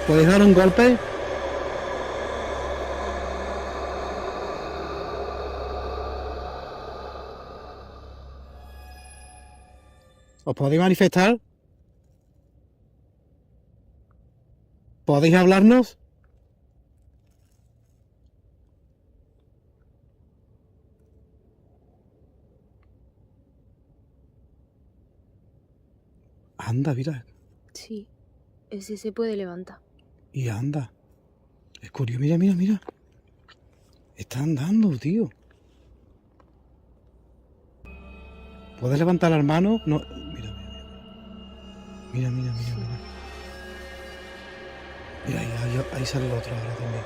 A: ¿Podéis dar un golpe? ¿Os podéis manifestar? ¿Podéis hablarnos? Anda, mira.
H: Sí, ese se puede levantar.
A: Y anda. Es curioso, mira. Está andando, tío. ¿Puedes levantar las manos? No. Mira. Mira, ahí sale el otro ahora también.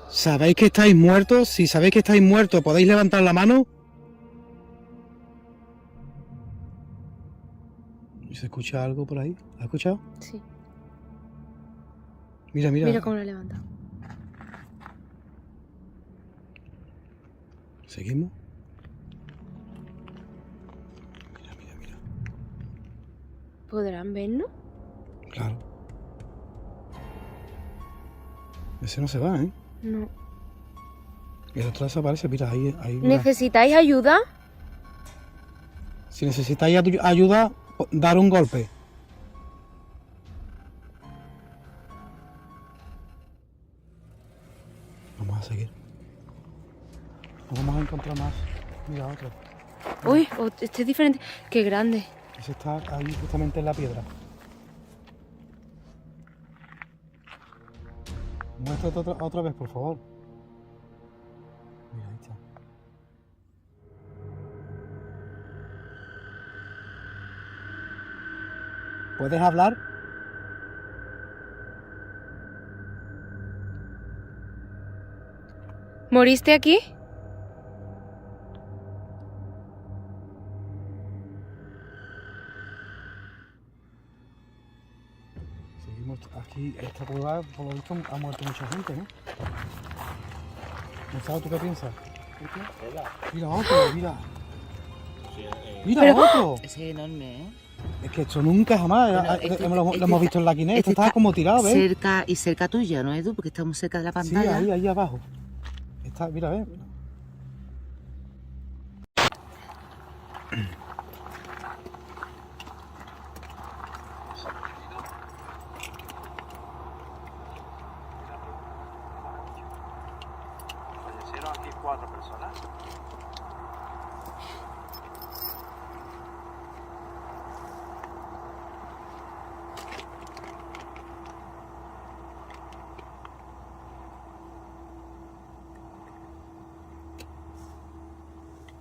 A: ¿Sabéis que estáis muertos? Si sabéis que estáis muertos, ¿podéis levantar la mano? ¿Se escucha algo por ahí? ¿Has escuchado?
H: Sí.
A: Mira, mira.
H: Mira cómo lo levanta.
A: ¿Seguimos? Mira, mira, mira.
H: ¿Podrán vernos?
A: Claro. Ese no se va, ¿eh?
H: No.
A: Y el otro desaparece, mira, ahí. Mira.
H: ¿Necesitáis ayuda?
A: Si necesitáis ayuda, dar un golpe. Vamos a seguir. No vamos a encontrar más. Mira, otro.
H: Uy, este es diferente. Qué grande.
A: Ese está ahí justamente en la piedra. Muéstrate otra vez, por favor. Mira, ahí está. ¿Puedes hablar?
H: ¿Moriste aquí?
A: Seguimos aquí, esta cueva, por lo visto, ha muerto mucha gente, ¿no? Gonzalo, ¿tú qué piensas? Mira otro, mira. Mira
H: Pero-
A: otro.
I: Ese es enorme, ¿eh?
A: Es que esto nunca jamás lo hemos visto en la Guinea. Esto estaba como tirado, ¿ves?
I: Cerca tuya, ¿no, Edu? Porque estamos cerca de la
A: Sí,
I: pantalla.
A: ahí abajo. Está, mira, ¿ves?
G: Fallecieron aquí 4 personas.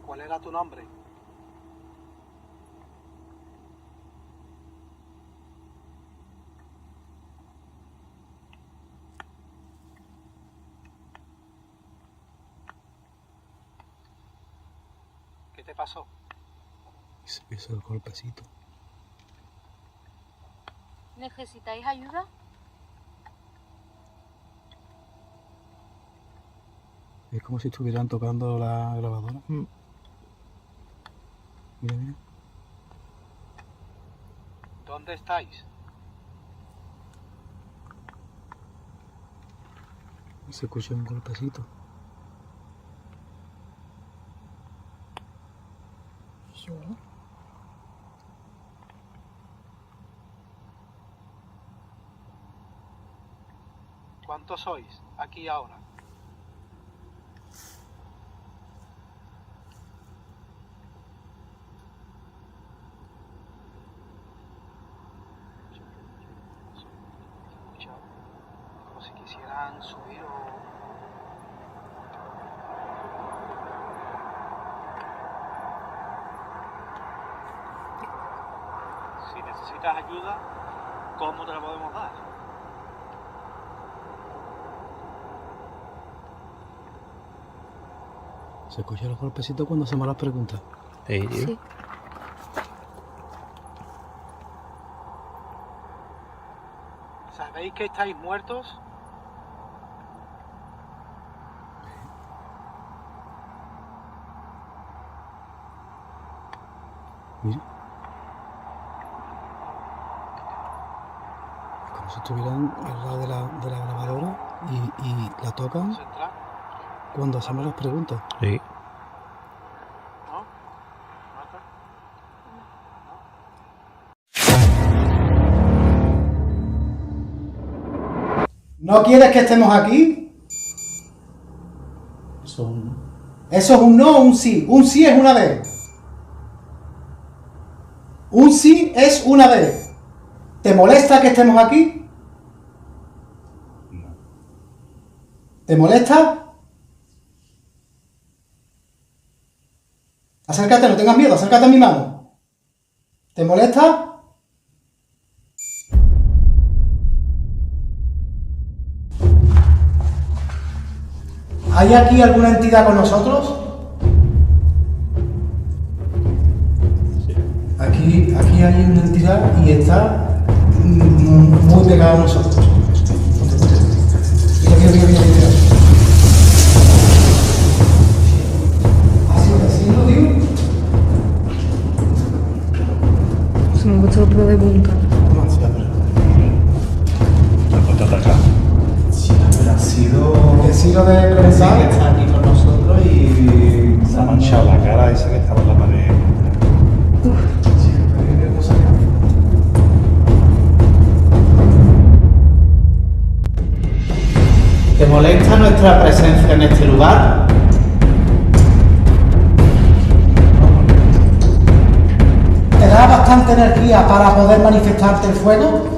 A: ¿Cuál era tu nombre? ¿Qué te pasó? Ese es el golpecito.
H: ¿Necesitáis ayuda?
A: Es como si estuvieran tocando la grabadora.
I: Mm.
A: Mira, mira. ¿Dónde estáis? Se escucha un golpecito. ¿Cuántos sois aquí ahora? Como si quisieran subir o... Si necesitas ayuda, ¿cómo te la podemos dar? ¿Se escuchan los golpecitos cuando hacemos las preguntas?
H: Sí.
A: ¿Sabéis que estáis muertos? Mira. Como si estuvieran al lado de la grabadora y la tocan cuando hacemos las preguntas.
G: Sí.
A: ¿No quieres que estemos aquí?
B: Eso no.
A: Eso es un no o un sí. Un sí es una vez. Un sí es una vez. ¿Te molesta que estemos aquí?
B: No.
A: ¿Te molesta? Acércate, no tengas miedo, acércate a mi mano. ¿Te molesta? ¿Hay aquí alguna entidad con nosotros? Aquí hay una entidad y está muy pegada a nosotros. Mira. Así lo digo.
D: Se me ha puesto otro de punta.
A: He sido de preguntar.
B: Que está aquí con nosotros y se ha manchado la cara esa que estaba en la pared. ¿Te molesta nuestra presencia en este lugar?
A: ¿Te da bastante energía para poder manifestarte el fuego?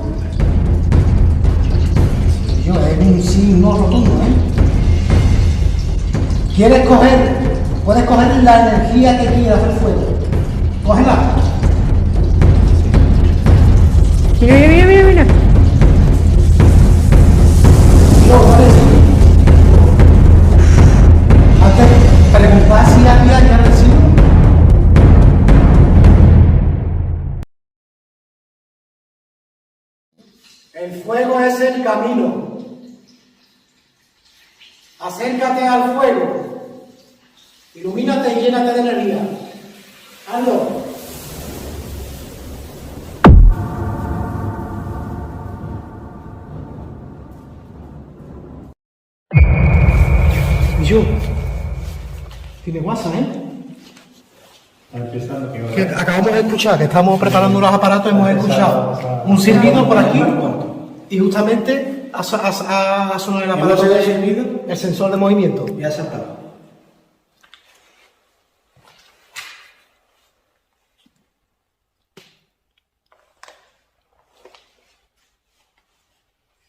A: Yo, es un sí, un no rotundo, ¿eh? ¿Quieres coger? Puedes coger la energía que quieras del fuego. Cógela.
D: Mira.
A: Yo, vale. Antes, preguntar si había ya recibo. El fuego es el camino. Acércate al fuego. Ilumínate y llénate de energía. Hazlo. Y yo. Tiene WhatsApp, Que acabamos de escuchar, que estamos preparando los aparatos, hemos escuchado un silbido por aquí y justamente ha sonado el aparato el sensor de movimiento. Y ha saltado.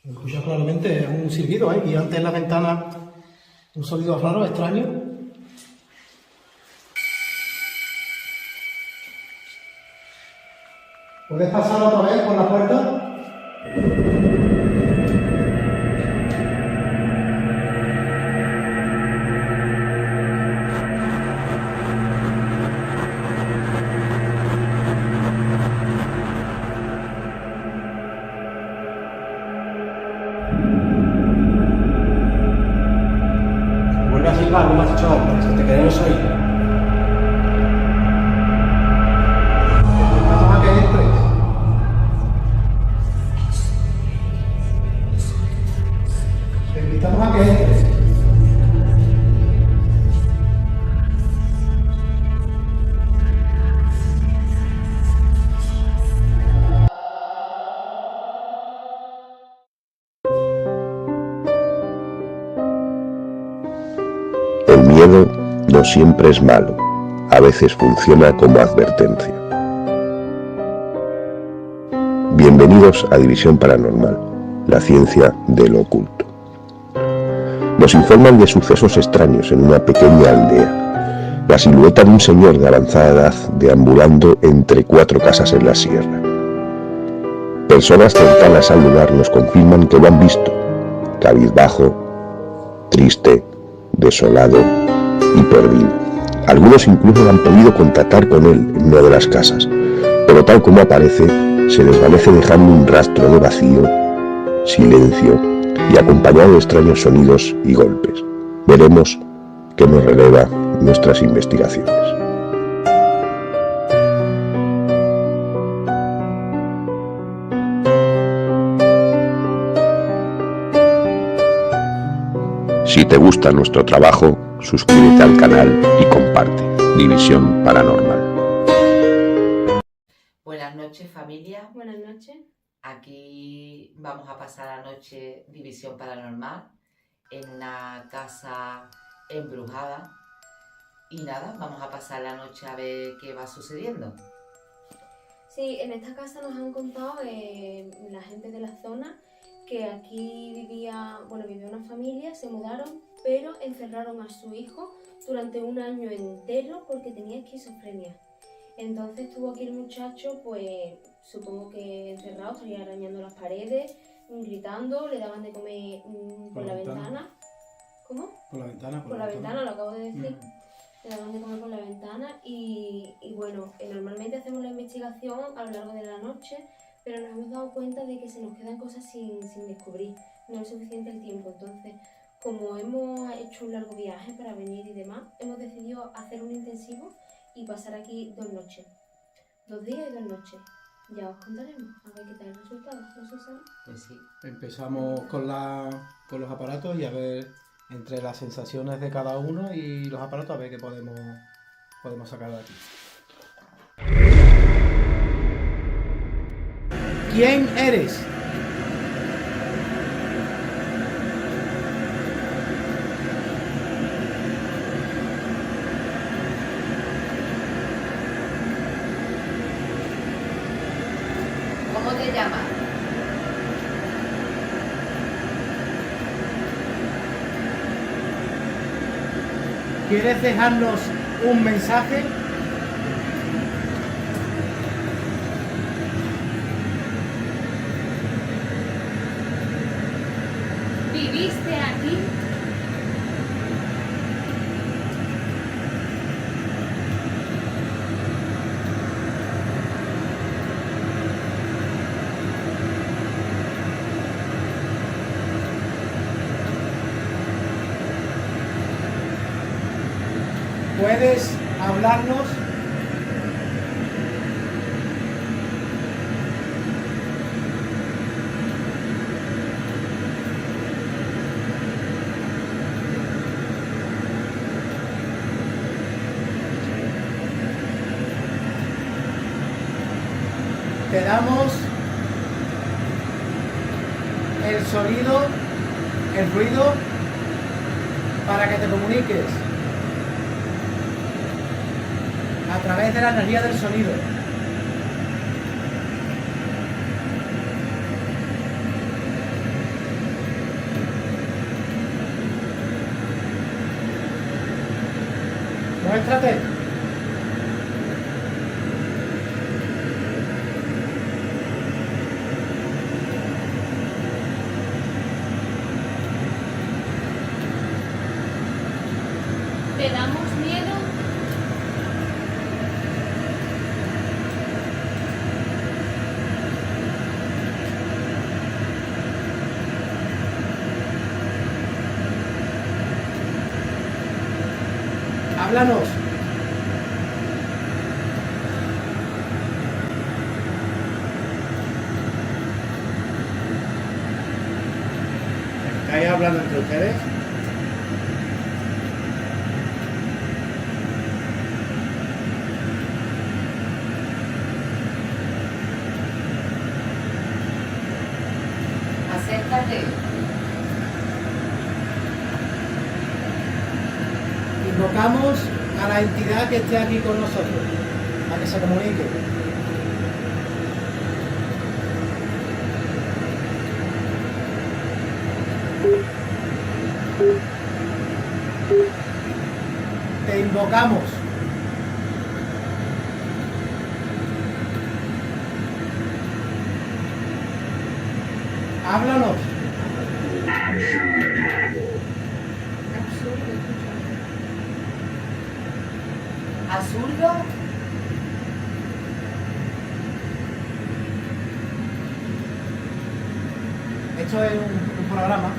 A: Escucha claramente un silbido, y antes en la ventana un sonido raro, extraño. ¿Puedes pasar otra vez por la puerta? Vuelve a silbar algo más, chaval, que te queremos ahí. Te invitamos a que entres.
J: El miedo no siempre es malo, a veces funciona como advertencia. Bienvenidos a División Paranormal, la ciencia de lo oculto. Nos informan de sucesos extraños en una pequeña aldea, la silueta de un señor de avanzada edad deambulando entre 4 casas en la sierra. Personas cercanas al lugar nos confirman que lo han visto, cabizbajo, triste, desolado y perdido. Algunos incluso han podido contactar con él en una de las casas, pero tal como aparece, se desvanece dejando un rastro de vacío, silencio y acompañado de extraños sonidos y golpes. Veremos qué nos releva nuestras investigaciones. Si te gusta nuestro trabajo, suscríbete al canal y comparte. División Paranormal.
I: Buenas noches, familia.
H: Buenas noches.
I: Aquí vamos a pasar la noche División Paranormal en una casa embrujada. Y nada, vamos a pasar la noche a ver qué va sucediendo.
H: Sí, en esta casa nos han contado la gente de la zona que aquí vivía una familia, se mudaron, pero encerraron a su hijo durante un año entero porque tenía esquizofrenia. Entonces estuvo aquí el muchacho, pues supongo que encerrado, estaría arañando las paredes, gritando, le daban de comer por la ventana. ¿Cómo?
A: Por la ventana,
H: Por la ventana, lo acabo de decir. Le daban de comer por la ventana y bueno, normalmente hacemos la investigación a lo largo de la noche, pero nos hemos dado cuenta de que se nos quedan cosas sin descubrir, no es suficiente el tiempo. Entonces, como hemos hecho un largo viaje para venir y demás, hemos decidido hacer un intensivo y pasar aquí 2 noches. 2 días y 2 noches. Ya os contaremos, a ver qué tal el resultado, ¿no, Susana?
I: Pues sí.
A: Empezamos con los aparatos y a ver entre las sensaciones de cada uno y los aparatos a ver qué podemos sacar de aquí. ¿Quién eres?
I: ¿Cómo te llamas?
A: ¿Quieres dejarnos un mensaje?
H: ¿Viviste aquí?
A: ¿Puedes hablarnos? Te damos el sonido, el ruido, para que te comuniques a través de la energía del sonido. Muéstrate.
H: ¿Te damos miedo?
A: Háblanos. ¿Estáis hablando entre ustedes?
I: Acércate.
A: Invocamos a la entidad que esté aquí con nosotros, a que se comunique. Te invocamos. Háblanos.
I: ¿Absurdo?
A: Esto es un programa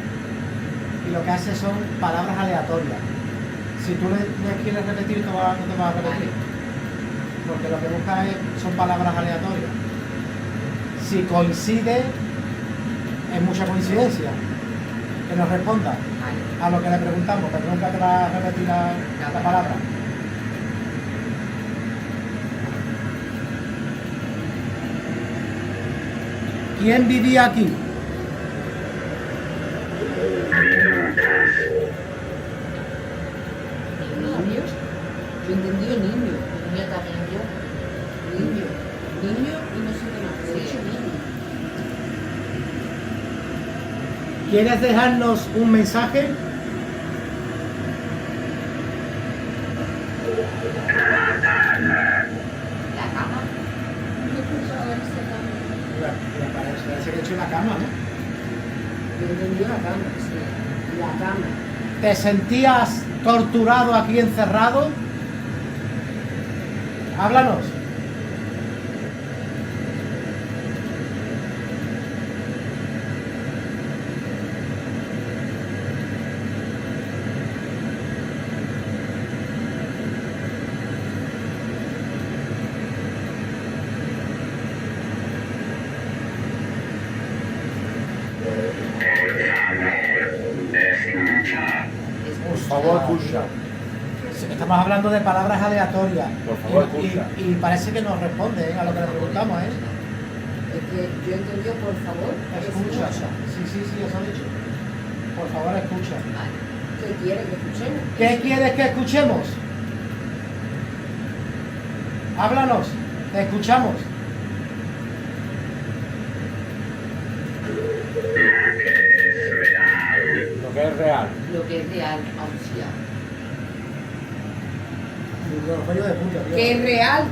A: y lo que hace son palabras aleatorias. Si tú le quieres repetir, no te vas a repetir. Porque lo que busca son palabras aleatorias. Si coincide, es mucha coincidencia. Que nos responda a lo que le preguntamos, pero nunca te va a repetir la palabra. ¿Quién vivía aquí?
D: Niños. Yo entendí niño. Niño también yo. Niño. Niño y no sé qué más. Sí, niño.
A: ¿Quieres dejarnos un mensaje?
I: La cama.
H: Yo pensaba en esta cama.
A: Parece que he hecho la cama, ¿no?
D: Yo entendí la cama, sí. La cama.
K: ¿Te sentías torturado aquí encerrado? Háblanos.
C: Por favor, escucha.
K: Estamos hablando de palabras aleatorias.
C: Por favor,
K: y,
C: escucha.
K: y parece que nos responde a lo que le preguntamos, ¿eh?
D: Es que yo entendí, por favor,
K: Escucha. Sí, eso ha dicho. Por favor, escucha.
D: Vale. ¿Qué quiere que escuchemos?
K: ¿Qué quieres que escuchemos? Háblanos. Te escuchamos.
G: Lo que es real.
I: Lo que es real, hostia.
D: ¿Qué es real?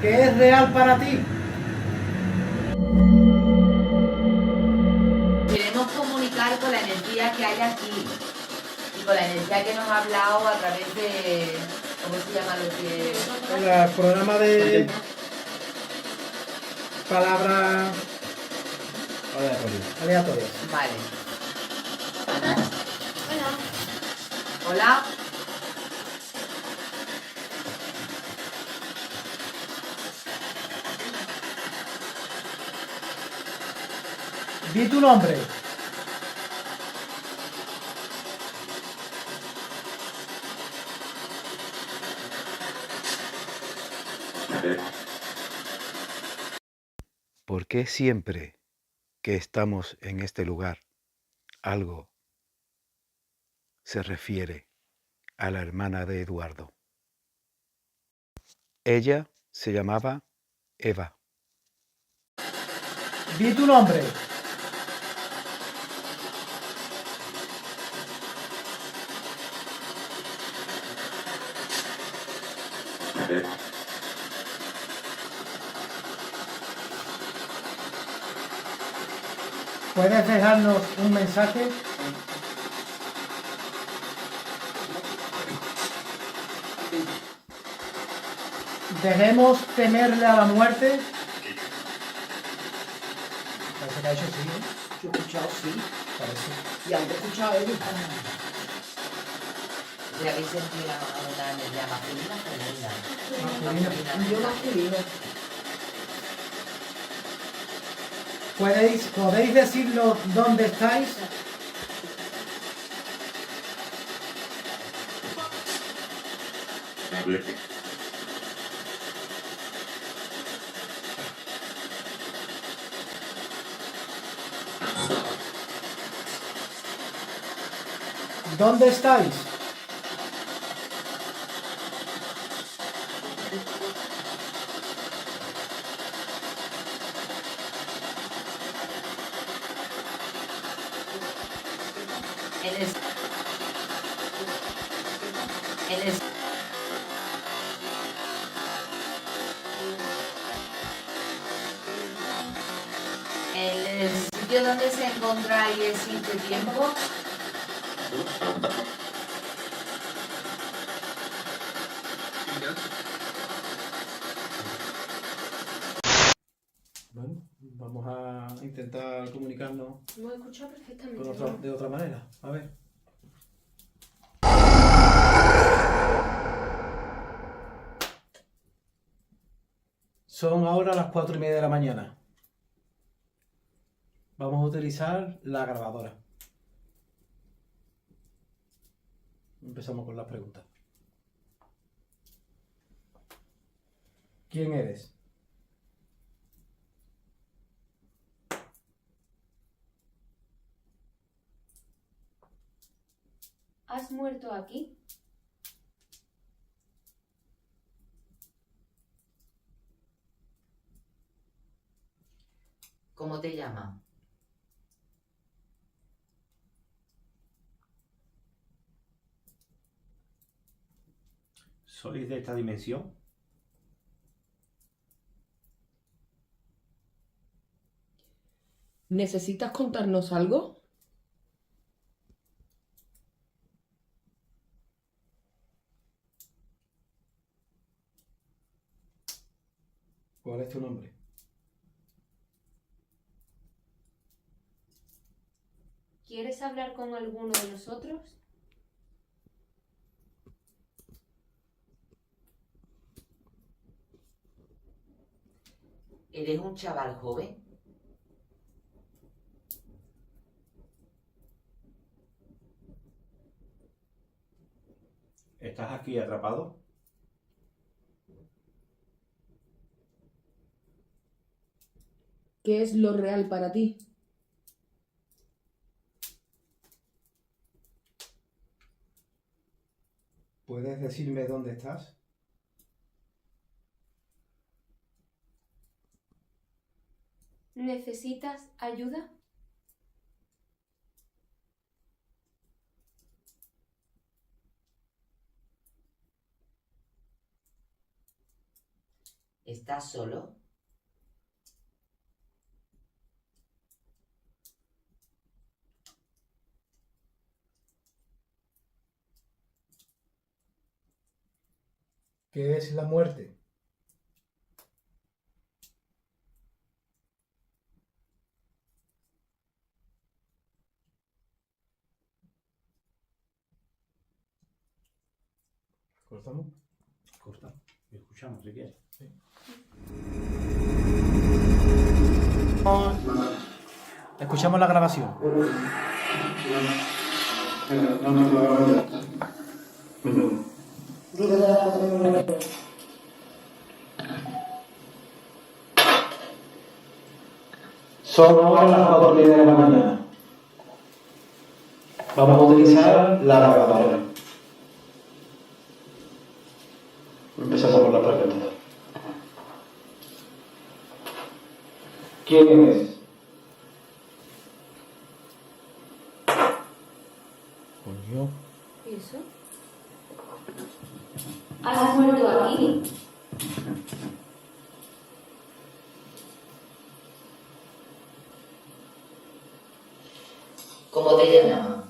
K: ¿Qué es real para ti?
I: Queremos comunicar con la energía que hay aquí y con la energía que nos ha hablado a través de... ¿Cómo se llama lo que...?
K: El programa de palabras aleatorias.
I: Vale. Hola.
K: Di tu nombre.
A: ¿Por qué siempre que estamos en este lugar algo se refiere a la hermana de Eduardo? Ella se llamaba Eva.
K: Di tu nombre. ¿Puedes dejarnos un mensaje? ¿Debemos temerle a la muerte? Parece que ha hecho sí, ¿eh?
D: Yo he escuchado sí.
K: Parece.
D: Y antes he escuchado él.
I: ¿Y habéis sentido una energía masculina o femenina?
D: Yo masculino.
K: ¿Podéis decirlo dónde estáis? ¿Dónde estáis?
I: En el sitio donde se encontráis existe tiempo.
A: Bueno, vamos a intentar comunicarnos
H: Hemos escuchado perfectamente.
A: de otra manera. A ver. Son ahora las 4:30 de la mañana. Vamos a utilizar la grabadora. Empezamos con las preguntas. ¿Quién eres?
H: ¿Has muerto aquí?
I: ¿Cómo te llamas?
G: ¿Sois de esta dimensión?
D: ¿Necesitas contarnos algo?
A: ¿Cuál es tu nombre?
H: ¿Quieres hablar con alguno de nosotros?
I: ¿Eres un chaval joven?
G: ¿Estás aquí atrapado?
D: ¿Qué es lo real para ti?
A: ¿Puedes decirme dónde estás?
H: ¿Necesitas ayuda?
I: ¿Estás solo?
A: ¿Qué es la muerte? ¿Cortamos?
G: Corta. Escuchamos si quieres.
A: Sí. Escuchamos la grabación.
K: Son ahora las 4:30 de la mañana. Vamos a utilizar la grabadora. Empezamos por la pregunta. ¿Quién es?
A: Coño.
H: ¿Y eso? ¿Has muerto aquí?
I: ¿Cómo te llamas?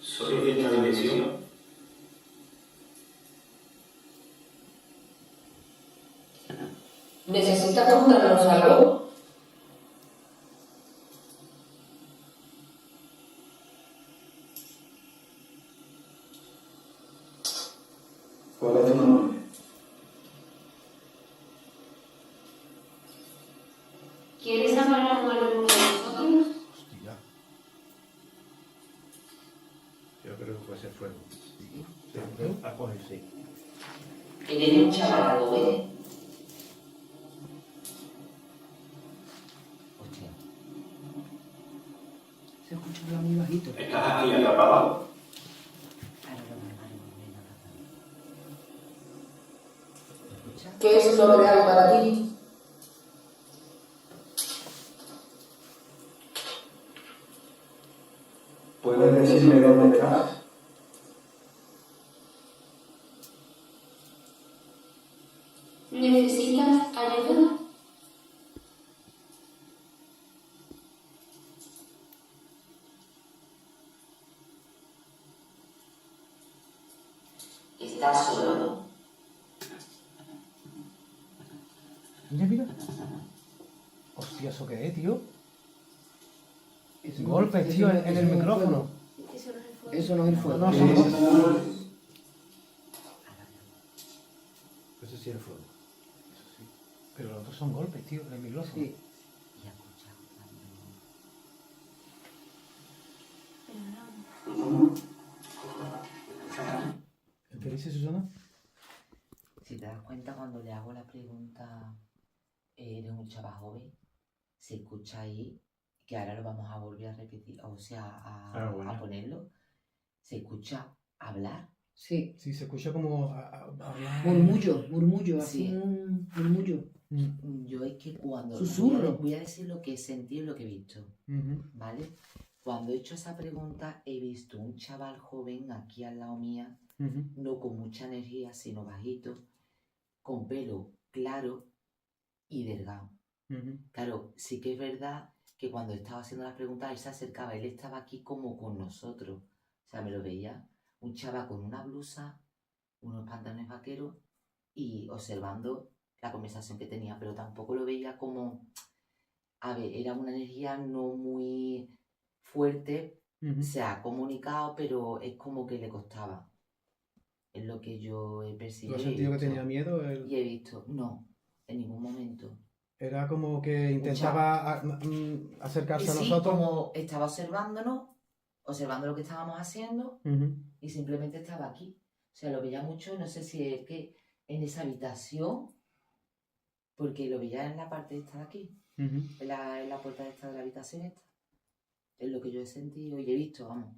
K: Soy de esta dimensión.
D: ¿Necesitas contarnos algo?
K: ¿Cuál es tu nombre?
H: ¿Quieres hablar con alguno de nosotros?
A: Hostia.
G: Yo creo que puede ser fuego. Sí. A coger, sí.
I: ¿Eres un chaval joven? Hostia.
D: Se escucha hablar muy bajito.
K: ¿Estás aquí atrapado?
D: ¿Qué es lo real para ti?
K: ¿Puedes decirme dónde estás?
H: ¿Necesitas ayuda?
I: ¿Estás solo?
A: Mira, mira. Hostia, ¿eso qué es, tío? Golpes, tío, en el micrófono.
H: Eso no es el fuego.
D: Eso no es el fuego.
A: No, son golpes.
G: Eso sí era fuego.
A: Eso sí. Pero los dos son golpes, tío, en el micrófono.
D: Sí.
A: ¿Qué dice Susana?
I: Si te das cuenta, cuando le hago la pregunta, ¿eres un chaval joven? Se escucha ahí, que ahora lo vamos a volver a repetir, o sea, a ponerlo. Se escucha hablar.
D: Sí.
A: Sí, se escucha como hablar.
D: Murmullo, así
I: Sí.
D: un murmullo.
I: Yo es que cuando...
D: Susurro.
I: Voy a decir lo que he sentido y lo que he visto,
A: Ujú.
I: ¿vale? Cuando he hecho esa pregunta, he visto un chaval joven aquí al lado mía,
A: Ujú.
I: no con mucha energía, sino bajito, con pelo claro y delgado.
A: Ujú.
I: Claro, sí que es verdad que cuando estaba haciendo las preguntas, él se acercaba, él estaba aquí como con nosotros. O O sea, me lo veía un chaval con una blusa, unos pantalones vaqueros y observando la conversación que tenía, pero tampoco lo veía como... A ver, era una energía no muy fuerte, se ha comunicado, pero es como que le costaba. Es lo que yo he percibido.
A: ¿Tú has sentido que tenía miedo?
I: Y he visto, no, en ningún momento.
A: Era como que intentaba acercarse a
I: sí,
A: nosotros.
I: Como estaba observándonos, observando lo que estábamos haciendo y simplemente estaba aquí. O sea, lo veía mucho, no sé si es que en esa habitación, porque lo veía en la parte esta de aquí, en la puerta esta de la habitación esta. Es lo que yo he sentido y he visto, vamos.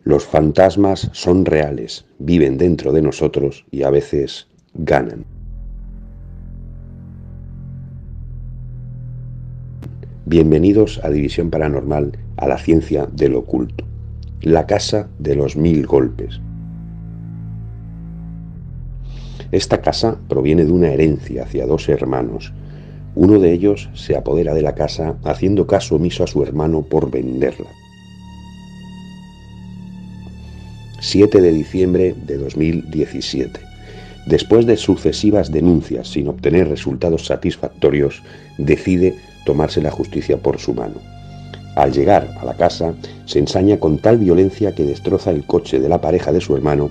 J: Los fantasmas son reales, viven dentro de nosotros y a veces ganan. Bienvenidos a División Paranormal, a la ciencia del oculto. La casa de los 1000 golpes. Esta casa proviene de una herencia hacia 2 hermanos. Uno de ellos se apodera de la casa haciendo caso omiso a su hermano por venderla. 7 de diciembre de 2017. Después de sucesivas denuncias sin obtener resultados satisfactorios, decide tomarse la justicia por su mano. Al llegar a la casa, se ensaña con tal violencia que destroza el coche de la pareja de su hermano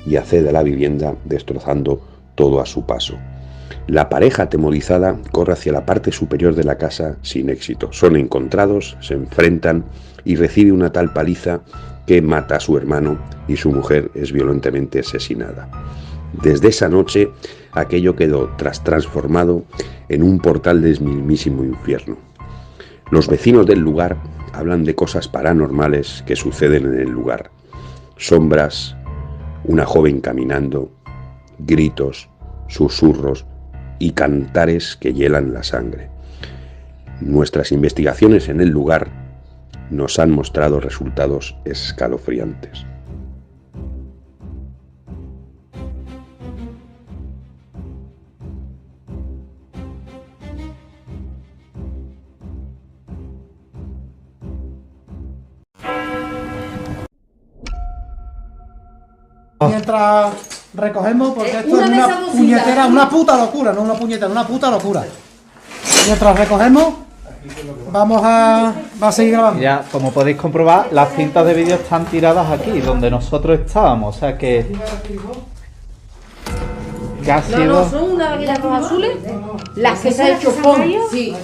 J: y accede a la vivienda destrozando todo a su paso. La pareja atemorizada corre hacia la parte superior de la casa sin éxito. Son encontrados, se enfrentan y recibe una tal paliza que mata a su hermano y su mujer es violentamente asesinada. Desde esa noche, aquello quedó transformado en un portal del mismísimo infierno. Los vecinos del lugar hablan de cosas paranormales que suceden en el lugar. Sombras, una joven caminando, gritos, susurros y cantares que hielan la sangre. Nuestras investigaciones en el lugar nos han mostrado resultados escalofriantes.
K: Mientras recogemos, porque esto
D: una
K: es
D: de
K: una
D: esas bolsitas.
K: puñetera, una puta locura, no una puñetera, una puta locura. Mientras recogemos, va a seguir grabando.
B: Ya, como podéis comprobar, las cintas de vídeo están tiradas aquí, donde nosotros estábamos, o sea que ha sido...
D: No, son una de aquellas rojas azules. Las que se ha hecho pom. Sí.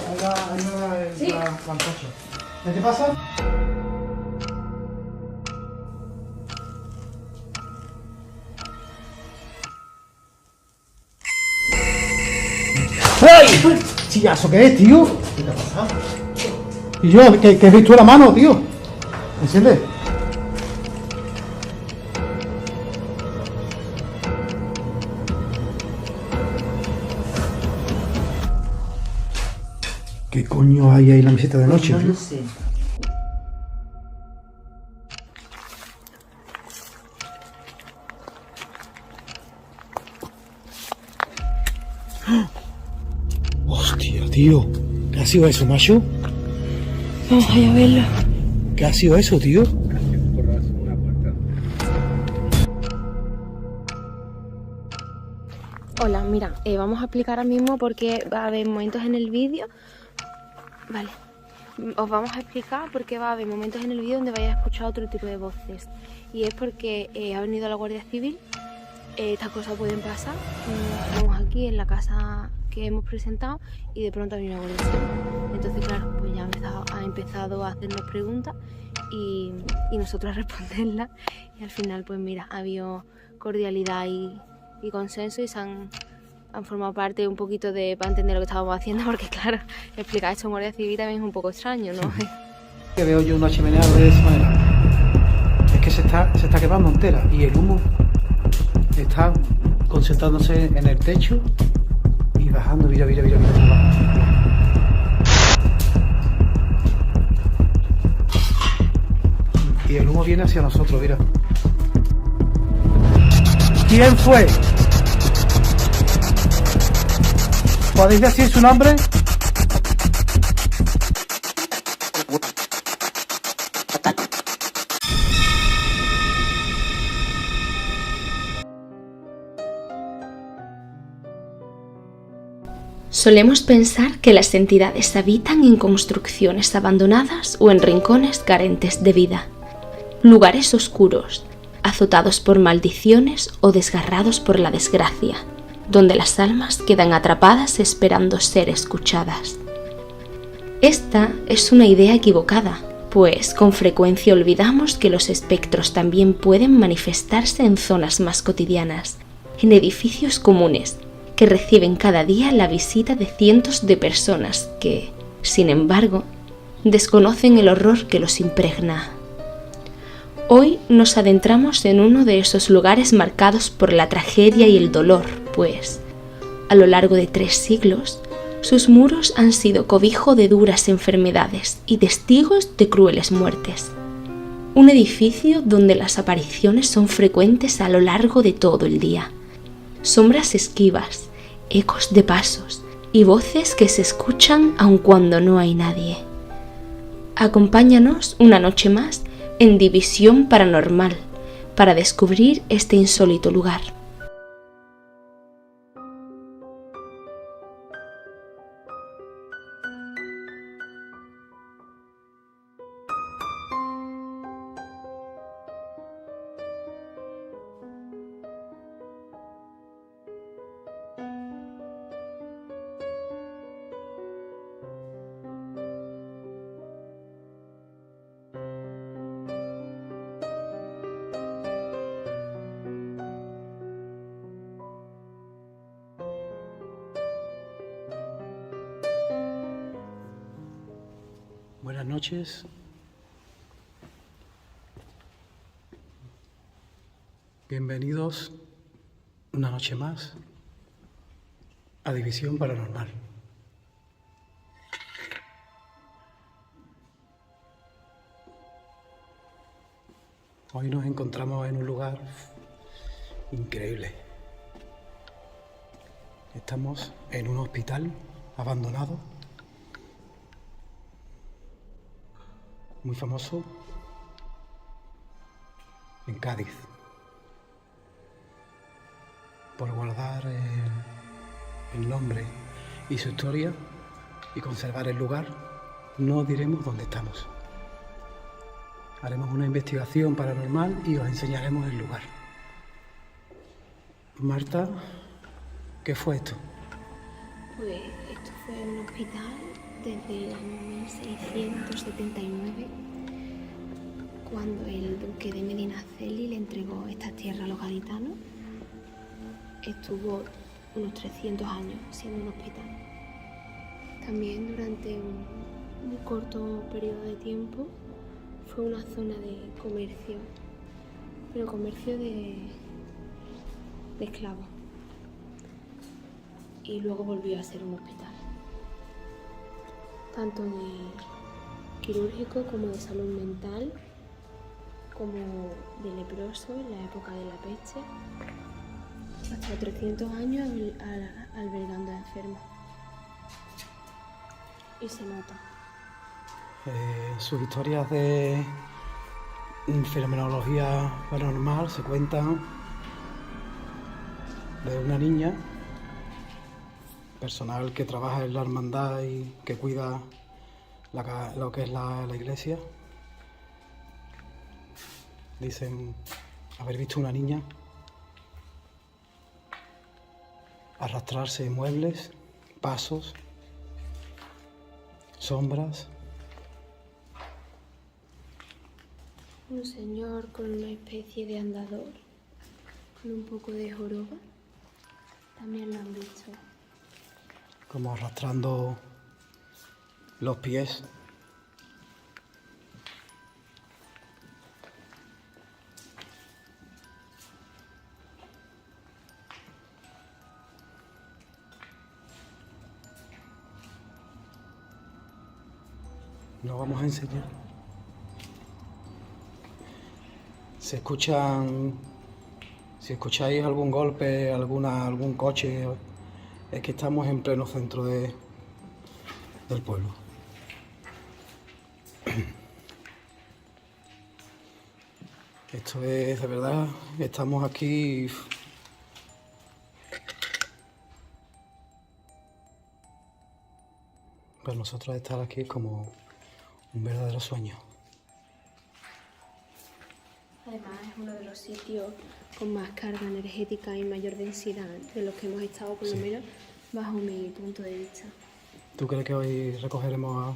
K: ¿Qué pasa? ¡Ay! Chillazo, ¿qué es, tío? ¿Qué te ha pasado? Y yo, que he visto la mano, tío. ¿Entiendes? ¿Qué coño hay ahí en la mesita de noche,
I: No
K: tío?
I: lo sé.
K: Hostia, tío. ¿Qué ha sido eso, macho?
H: Vamos a ir a verlo.
K: ¿Qué ha sido eso, tío?
H: Hola, mira, vamos a explicar ahora mismo porque va a haber momentos en el vídeo. Vale. Os vamos a explicar por qué va a haber momentos en el vídeo donde vais a escuchar otro tipo de voces. Y es porque ha venido la Guardia Civil. Estas cosas pueden pasar. Estamos aquí en la casa que hemos presentado y de pronto ha venido la Guardia Civil. Entonces, claro, pues ya ha empezado a hacernos preguntas y nosotros a responderlas. Y al final, pues mira, ha habido cordialidad y consenso y se han formado parte un poquito para entender lo que estábamos haciendo, porque claro, explicar esto en Guardia Civil también es un poco extraño, ¿no?
K: Que veo yo una chimenea de esa manera. Es que se está quemando entera y el humo está concentrándose en el techo y bajando, mira cómo va. Y el humo viene hacia nosotros, mira. ¿Quién fue? ¿Podéis decir su nombre?
H: Solemos pensar que las entidades habitan en construcciones abandonadas o en rincones carentes de vida, lugares oscuros, azotados por maldiciones o desgarrados por la desgracia, donde las almas quedan atrapadas esperando ser escuchadas. Esta es una idea equivocada, pues con frecuencia olvidamos que los espectros también pueden manifestarse en zonas más cotidianas, en edificios comunes, que reciben cada día la visita de cientos de personas que, sin embargo, desconocen el horror que los impregna. Hoy nos adentramos en uno de esos lugares marcados por la tragedia y el dolor, pues, a lo largo de 3 siglos, sus muros han sido cobijo de duras enfermedades y testigos de crueles muertes. Un edificio donde las apariciones son frecuentes a lo largo de todo el día. Sombras esquivas, ecos de pasos y voces que se escuchan aun cuando no hay nadie. Acompáñanos una noche más en División Paranormal para descubrir este insólito lugar.
K: Buenas noches. Bienvenidos una noche más a División Paranormal. Hoy nos encontramos en un lugar increíble. Estamos en un hospital abandonado, muy famoso, en Cádiz. Por guardar el nombre y su historia y conservar el lugar, no diremos dónde estamos. Haremos una investigación paranormal y os enseñaremos el lugar. Marta, ¿qué fue esto?
H: Pues esto fue un hospital desde el año 1679, cuando el duque de Medinaceli le entregó estas tierras a los gaditanos. Estuvo unos 300 años siendo un hospital. También durante un corto periodo de tiempo fue una zona de comercio, pero comercio de esclavos. Y luego volvió a ser un hospital, tanto de quirúrgico como de salud mental, como de leproso en la época de la peste, hasta 300 años albergando a enfermos. Y se nota.
K: Sus historias de fenomenología paranormal se cuentan de una niña, personal que trabaja en la hermandad y que cuida lo que es la iglesia. Dicen haber visto una niña arrastrarse en muebles, pasos, sombras.
H: Un señor con una especie de andador, con un poco de joroba, también lo han visto.
K: Como arrastrando los pies. Nos vamos a enseñar. Si escucháis algún golpe, algún coche, es que estamos en pleno centro del pueblo. Esto es de verdad, estamos aquí Para nosotros estar aquí es como un verdadero sueño.
H: Además es uno de los sitios con más carga energética y mayor densidad de los que hemos estado, por lo menos bajo mi punto de vista.
K: ¿Tú crees que hoy recogeremos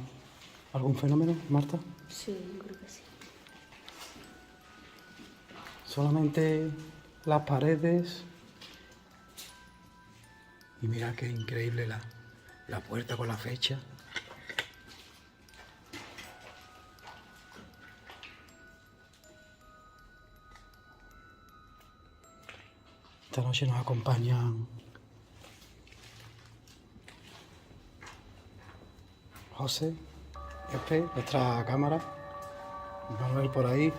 K: algún fenómeno, Marta?
H: Sí, yo creo que sí.
K: Solamente las paredes. Y mira qué increíble la puerta con la fecha. Esta noche nos acompañan José, nuestra cámara, Manuel por ahí,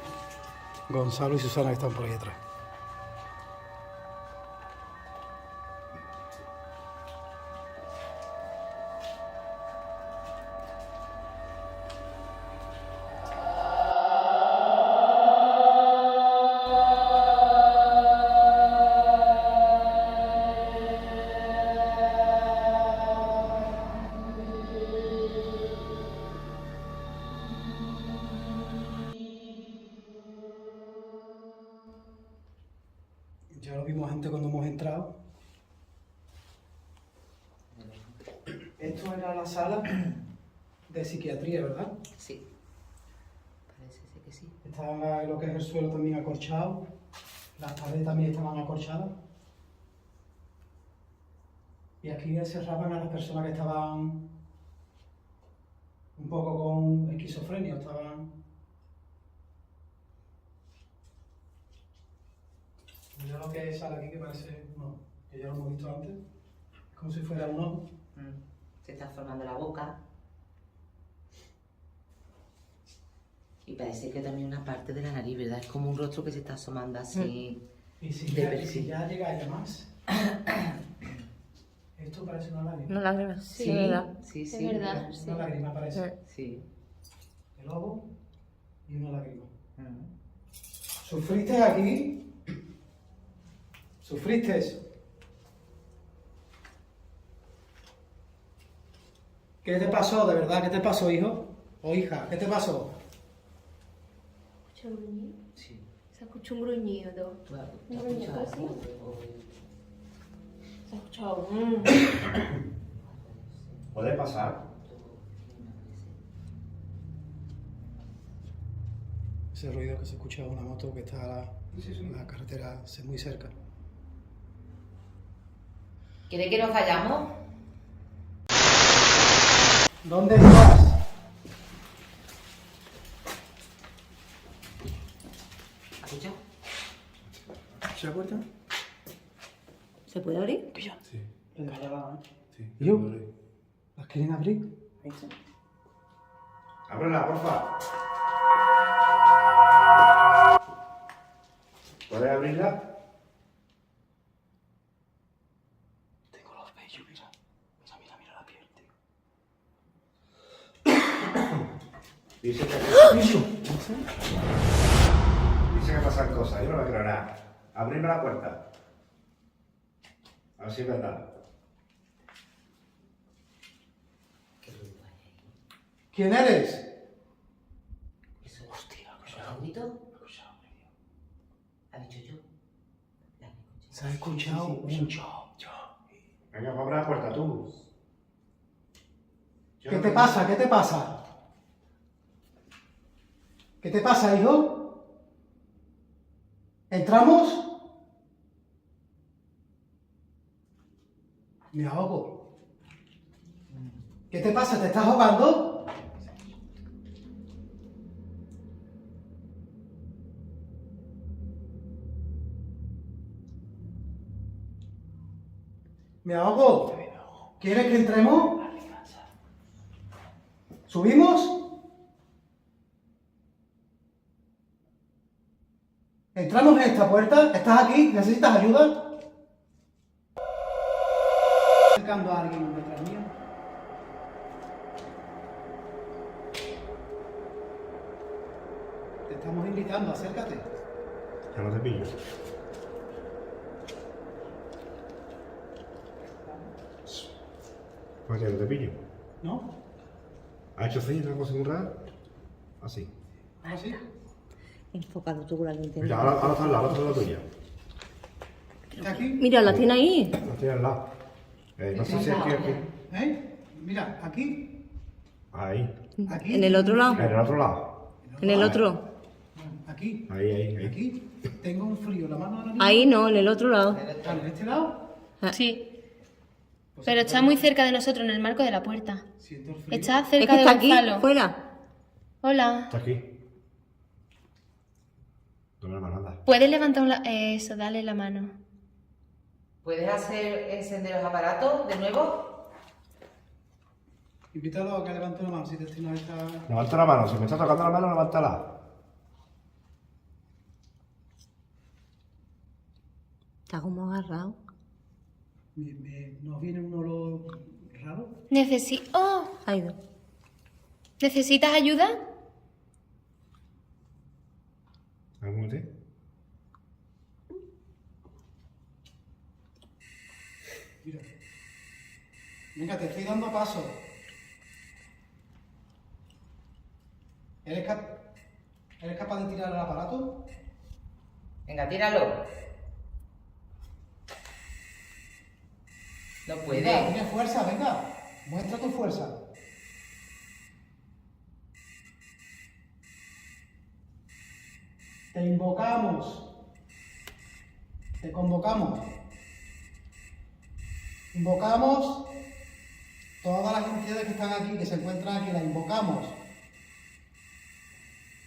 K: Gonzalo y Susana que están por ahí atrás. Ya lo vimos antes cuando hemos entrado. Esto era la sala de psiquiatría, ¿verdad?
I: Sí. Parece ser que sí.
K: Estaba lo que es el suelo también acolchado. Las paredes también estaban acolchadas. Y aquí encerraban a las personas que estaban un poco con esquizofrenia, estaban... Mira lo que sale aquí que parece un ojo, que ya lo hemos visto antes. Es como si fuera un ojo.
I: Se está formando la boca. Y parece que también una parte de la nariz, ¿verdad? Es como un rostro que se está asomando así.
K: Y si
I: de
K: ya,
I: perfil.
K: llega ya más. Esto parece una lágrima.
L: Una lágrima.
H: Sí,
I: Sí,
H: ¿verdad?
I: sí,
H: Es
I: sí.
H: verdad.
K: Una
H: Sí.
K: lágrima parece.
I: Sí.
K: El ojo y una lágrima. ¿Sufriste aquí? ¿Sufriste eso? ¿Qué te pasó, de verdad? ¿Qué te pasó, hijo? O hija, ¿qué te pasó?
H: ¿Escucha un gruñido?
I: Sí.
H: Se escucha un gruñido. Un gruñido así. Se ha escuchado.
C: ¿Puede pasar?
K: Ese ruido que se escucha de una moto que está en la carretera muy cerca.
I: ¿Quiere que nos vayamos?
K: ¿Dónde estás?
I: ¿Escucha?
K: ¿Se la puerta?
L: ¿Se puede abrir?
K: Pilla.
C: Sí. Sí.
K: ¿Y yo? ¿Las quieren abrir?
C: Ábrela, porfa. ¿Puedes abrirla?
K: Tengo los vellos, mira. Mira la piel, tío.
C: Dice que... Dice que pasan cosas, yo no me creo nada. Abrirme la puerta. A ver si es verdad.
K: ¿Quién eres?
I: Eso. Hostia, ¿has grito? ¿Ha dicho yo?
K: Se ha escuchado mucho.
C: Venga, abre la puerta tú.
K: ¿Qué te pasa? ¿Qué te pasa? ¿Qué te pasa, hijo? ¿Entramos? Me ahogo. ¿Qué te pasa? ¿Te estás ahogando? Me ahogo. ¿Quieres que entremos? ¿Subimos? ¿Entramos en esta puerta? ¿Estás aquí? ¿Necesitas ayuda? Acercando a alguien detrás mío. Te estamos invitando, acércate.
C: Ya no te pillo. Pues ya no te pillo.
K: ¿No?
C: ¿Ha hecho así, una cosa muy rara? Así.
A: ¿Así?
L: Enfocado tú con la linterna.
C: Mira, ahora está al lado, ahora está la tuya.
A: ¿Está aquí?
L: Mira, la tiene ahí.
C: La tiene al lado. No sé si es aquí.
A: ¿Eh? Mira, aquí.
C: Ahí.
A: Aquí.
L: En el otro lado.
C: En el otro lado.
L: En el otro.
A: Aquí.
C: Ahí.
A: Aquí. Tengo un frío. La mano ahora
L: Ahí no, en el otro lado.
A: ¿En este lado?
H: Sí. Pero está muy cerca de nosotros, en el marco de la puerta.
A: Siento el frío.
H: Está
L: Es
H: cerca
L: que
H: de
L: está aquí,
H: Gonzalo.
L: fuera.
H: Hola.
C: Está aquí. Toma la mano, anda.
H: ¿Puedes levantar eso, dale la mano?
I: ¿Puedes hacer encender los aparatos de nuevo?
A: Invítalo a que levante la mano si Cristina está...
C: Levanta la mano. Si me está tocando la mano, levántala.
L: Está como agarrado.
A: ¿Nos viene un olor raro?
H: ¡Oh!
L: Ha ido.
H: ¿Necesitas ayuda?
C: ¿Algún té?
A: Mira. Venga, te estoy dando paso. ¿Eres capaz de tirar el aparato?
I: Venga, tíralo. No puede.
A: Venga, tienes fuerza, venga. Muestra tu fuerza. Te invocamos. Te convocamos. Invocamos todas las entidades que están aquí, que se encuentran aquí, las invocamos.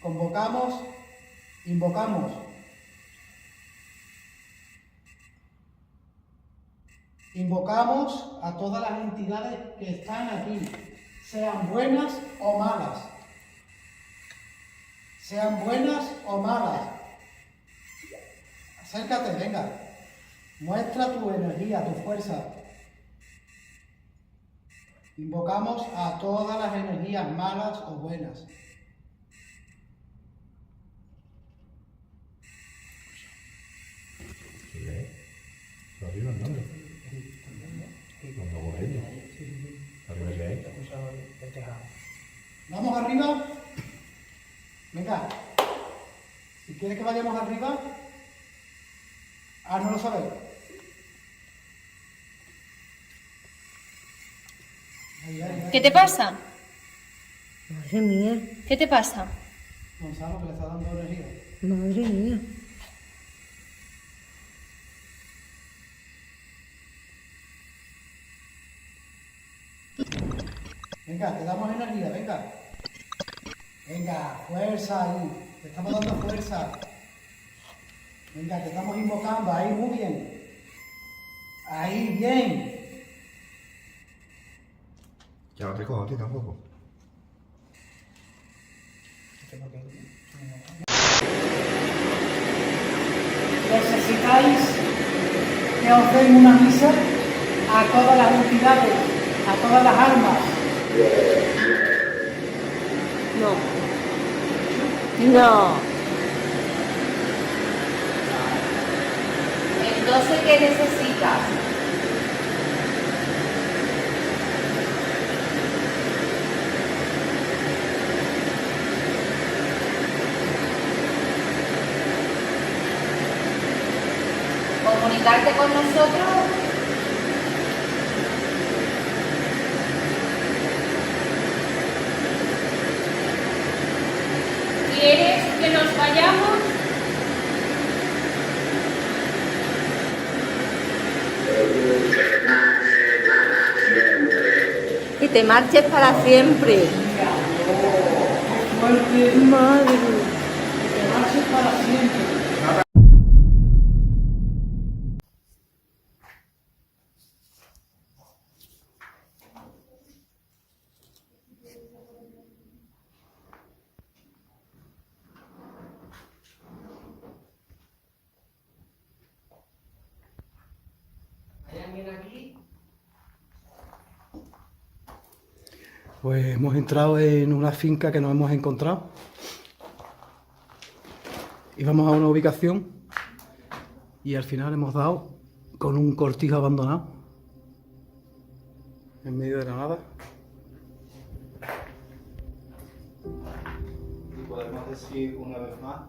A: Convocamos, invocamos. Invocamos a todas las entidades que están aquí, sean buenas o malas. Sean buenas o malas. Acércate, venga. Muestra tu energía, tu fuerza. Invocamos a todas las energías malas o buenas.
C: Arriba andando. Cuando corriendo. Arriba que hay.
A: ¿Vamos arriba? Venga. Si quieres que vayamos arriba. No lo sabes.
H: ¿Qué te pasa?
L: Madre mía.
H: ¿Qué te pasa?
A: Gonzalo, que le está dando energía.
L: Madre mía.
A: Venga, te damos energía, venga. Venga, fuerza ahí. Te estamos dando fuerza. Venga, te estamos invocando. Ahí, muy bien. Ahí, bien.
C: Ya no te cojo a ti tampoco.
A: ¿Necesitáis que os den una misa a todas las entidades, a todas las almas?
L: No. No.
I: Entonces, ¿qué necesitas? ¿Comunicarte con nosotros?
H: ¿Quieres que nos vayamos?
L: Que te marches para siempre. Madre.
A: Que te marches para siempre. Pues hemos entrado en una finca que nos hemos encontrado. Íbamos a una ubicación y al final hemos dado con un cortijo abandonado en medio de la nada.
B: decir una vez más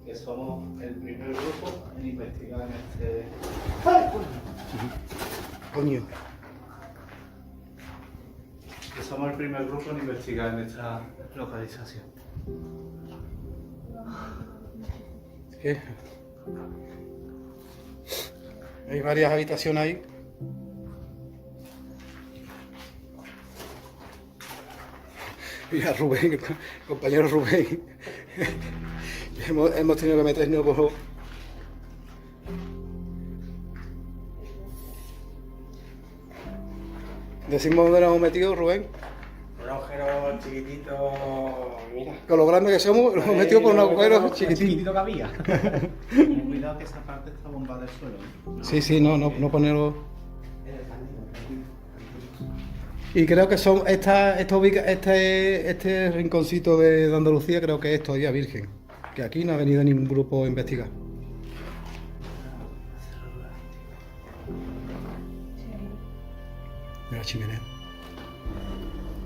B: que somos el primer grupo en investigar en este...
A: Coño.
B: Que somos el primer grupo en investigar en esta localización.
A: ¿Qué? Hay varias habitaciones ahí. Mira, Rubén, el compañero Rubén. hemos tenido que meternos por... ¿Decimos dónde nos hemos metido, Rubén?
G: Un agujero chiquitito, mira.
A: Con lo grande que somos, nos hemos metido por un agujero chiquitito.
G: Chiquitito que había.
B: Cuidado que esa parte está bombada del suelo.
A: Sí, no ponerlo. Y creo que son este rinconcito de Andalucía, creo que es todavía virgen. Que aquí no ha venido ningún grupo a investigar. Mira la chimenea.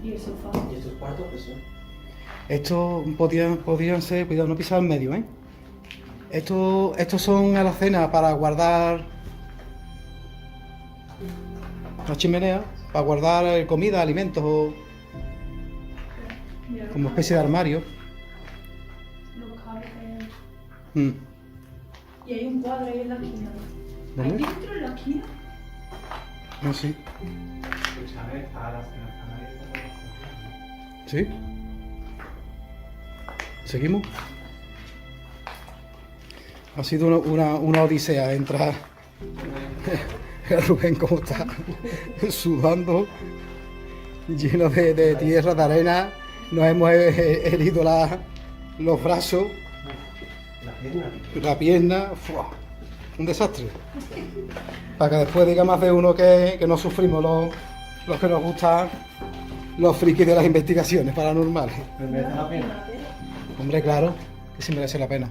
H: ¿Y el sofá?
G: ¿Y estos cuartos qué son?
A: Estos podían ser, cuidado, no pisar en medio, ¿eh? Estos son alacenas para guardar la chimenea, para guardar comida, alimentos o como especie de armario.
H: Los cables.
A: Mm.
H: Y hay un cuadro ahí en la esquina.
A: ¿Dónde?
H: ¿Hay dentro en la esquina?
A: No, sí.
B: Escúchame, está la cena
A: ¿Sí? ¿Seguimos? Ha sido una odisea entrar. Rubén, ¿cómo está? Sudando, lleno de tierra, de arena. Nos hemos herido los brazos, la pierna. ¡Fua! Un desastre. Para que después diga más de uno que no sufrimos los que nos gustan los frikis de las investigaciones paranormales.
G: ¿Pero merece la pena?
A: Hombre, claro, que sí merece la pena.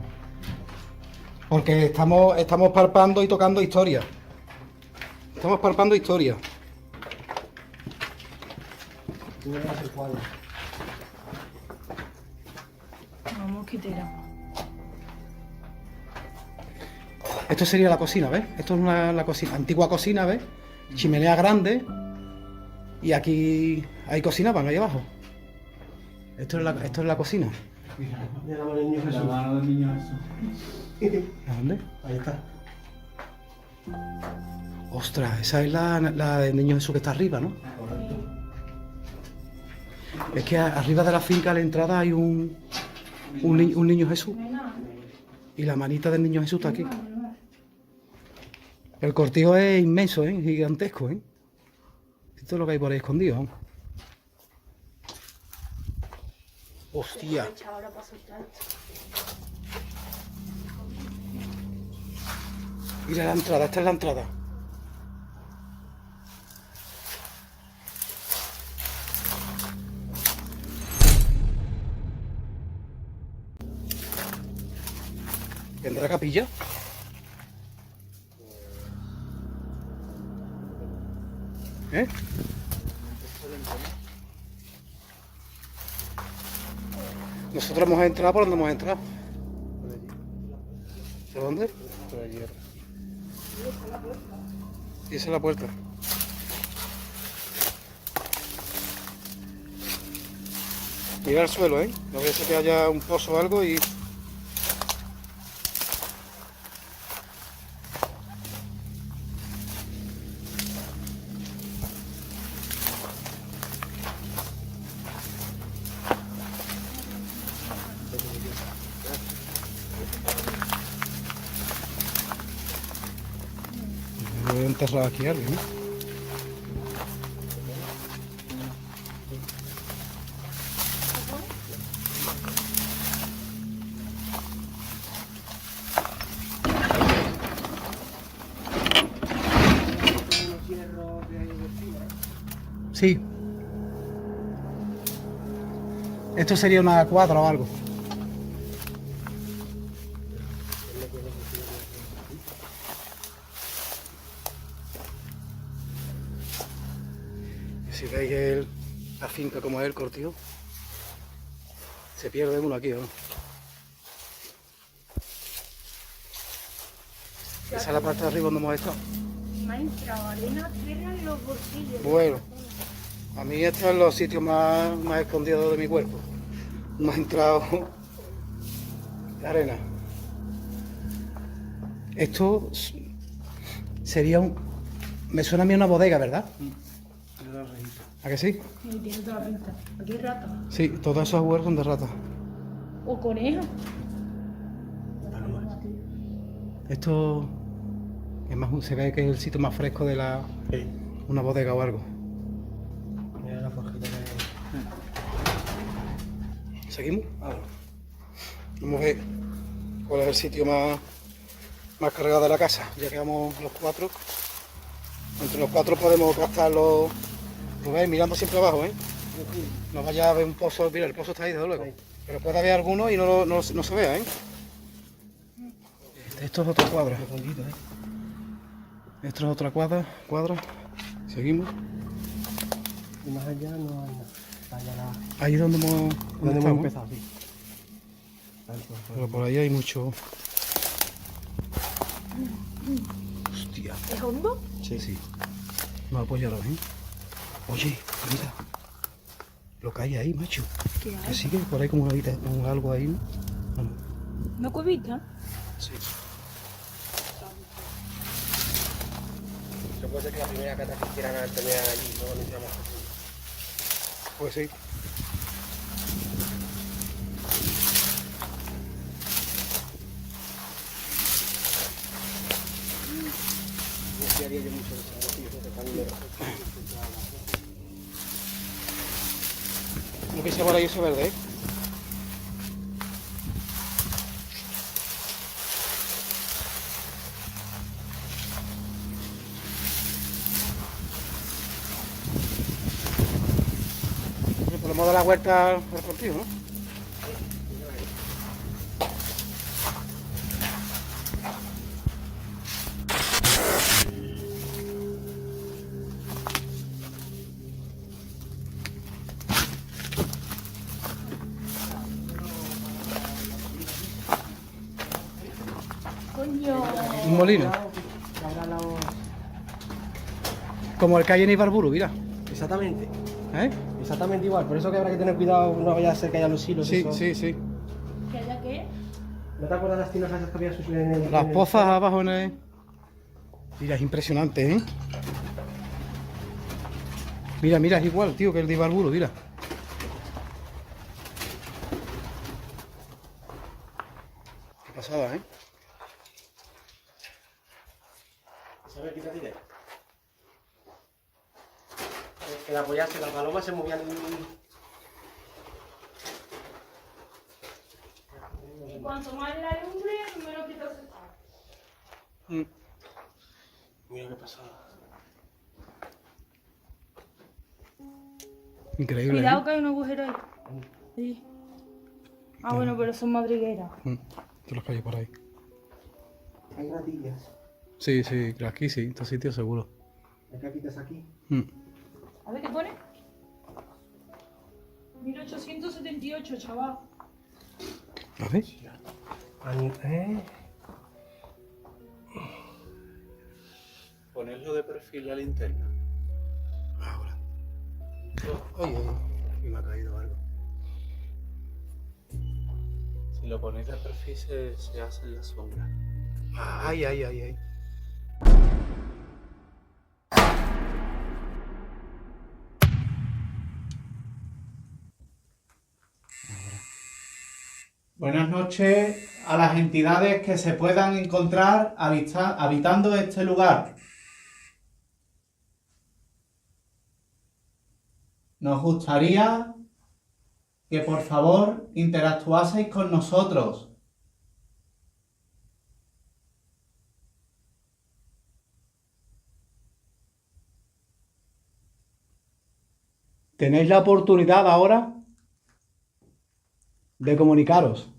A: Porque estamos palpando y tocando historia. Estamos palpando historia.
G: Tú verás el cuadro.
H: Una mosquitera.
A: Esto sería la cocina, ¿ves? Esto es la cocina, antigua cocina, ¿ves? Chimenea grande. Y aquí ahí cocinaban, ahí abajo. Esto es la cocina.
G: Mira la mano del niño Jesús.
B: La mano del niño Jesús.
A: ¿A dónde?
G: Ahí está.
A: Ostras, esa es la del niño Jesús que está arriba, ¿no? Es que arriba de la finca a la entrada hay un niño Jesús. Y la manita del niño Jesús está aquí. El cortijo es inmenso, ¿eh? Gigantesco, ¿eh? Esto es lo que hay por ahí escondido, ¿no? Hostia. Mira la entrada, esta es la entrada. ¿Tendrá capilla? ¿Eh? Nosotros hemos entrado por donde hemos entrado. ¿De dónde?
G: Por allí.
A: Y esa es la puerta. Mira el suelo, ¿eh? No vaya a ser que haya un pozo o algo y... Voy a enterrar aquí a alguien, ¿no? Sí. Esto sería una cuadra o algo. Si veis la finca como es el cortijo, se pierde uno aquí, ¿no?
K: Esa es la parte de arriba donde hemos estado.
M: Me ha entrado arena, tierra en los bolsillos.
K: Bueno, a mí este es los sitios más escondidos de mi cuerpo. Me ha entrado arena. Esto sería un... Me suena a mí una bodega, ¿verdad? ¿A que sí?
M: Y tiene toda la pinta. Aquí hay ratas.
K: Sí, todos esos huevos son de rata.
M: O conejos.
K: Esto es más, se ve que es el sitio más fresco de la...
G: Sí.
K: Una bodega o algo.
G: Mira la forjita que...
K: ¿Seguimos? Vamos a ver cuál es el sitio más cargado de la casa. Ya que vamos los 4. Entre los 4 podemos gastar los... Lo veis, mirando siempre abajo, ¿eh? No vaya a ver un pozo, mira, el pozo está ahí desde luego. Pero puede haber alguno y no se vea, ¿eh? Esto es otra cuadra. Esto es otra cuadra. Seguimos.
G: Y más allá no hay nada. Allá
K: Ahí es donde hemos
G: empezado, sí.
K: Pero por ahí hay mucho... Hostia.
M: ¿Es hondo?
K: Sí. No apoyalo, ¿eh? Oye, mira. Lo que hay ahí, macho.
M: ¿Qué hay?
K: Que sigue por ahí como algo ahí, ¿no?
M: ¿Una cuevita?
K: Sí.
G: Se puede ser que la primera cata que quieran tener allí, no lo hicimos así.
K: Pues sí.
G: No haría yo mucho de eso, que están en
K: ¿No que se por ahí ese verde, eh? Podemos dar la vuelta al partido, ¿no?
M: Coño.
K: Un molino. Como el que hay en Ibarburu, mira.
G: Exactamente.
K: ¿Eh?
G: Exactamente igual, por eso que habrá que tener cuidado, no vaya a ser que haya los hilos.
K: Sí.
M: ¿Que haya qué?
G: ¿No te acuerdas las tinas esas que había subido en el...
K: Las pozas abajo en el... Mira, es impresionante, ¿eh? Mira, es igual, tío, que el de Ibarburu, mira. Qué pasada, ¿eh?
G: ¿Sabes qué te diré? Que la apoyarse, las palomas se movían...
M: Y cuanto más la lumbre, menos quita se está.
G: Mira qué pasada.
K: Increíble.
M: Cuidado
K: ¿eh?
M: que hay un agujero ahí. Sí. Ah, bueno, pero son madrigueras.
K: Te los calles por ahí.
G: Hay ratillas.
K: Sí, aquí sí, en estos sitios seguro.
G: ¿Es que aquí te es aquí?
M: A ver qué pone. 1878, chaval.
K: A ver.
B: Ponerlo de perfil la linterna.
K: Ahora. Oye, me ha caído algo.
B: Si lo ponéis de perfil se hace en la sombra.
K: Ay.
B: Buenas noches a las entidades que se puedan encontrar habitando este lugar. Nos gustaría que por favor interactuaseis con nosotros.
K: Tenéis la oportunidad ahora de comunicaros.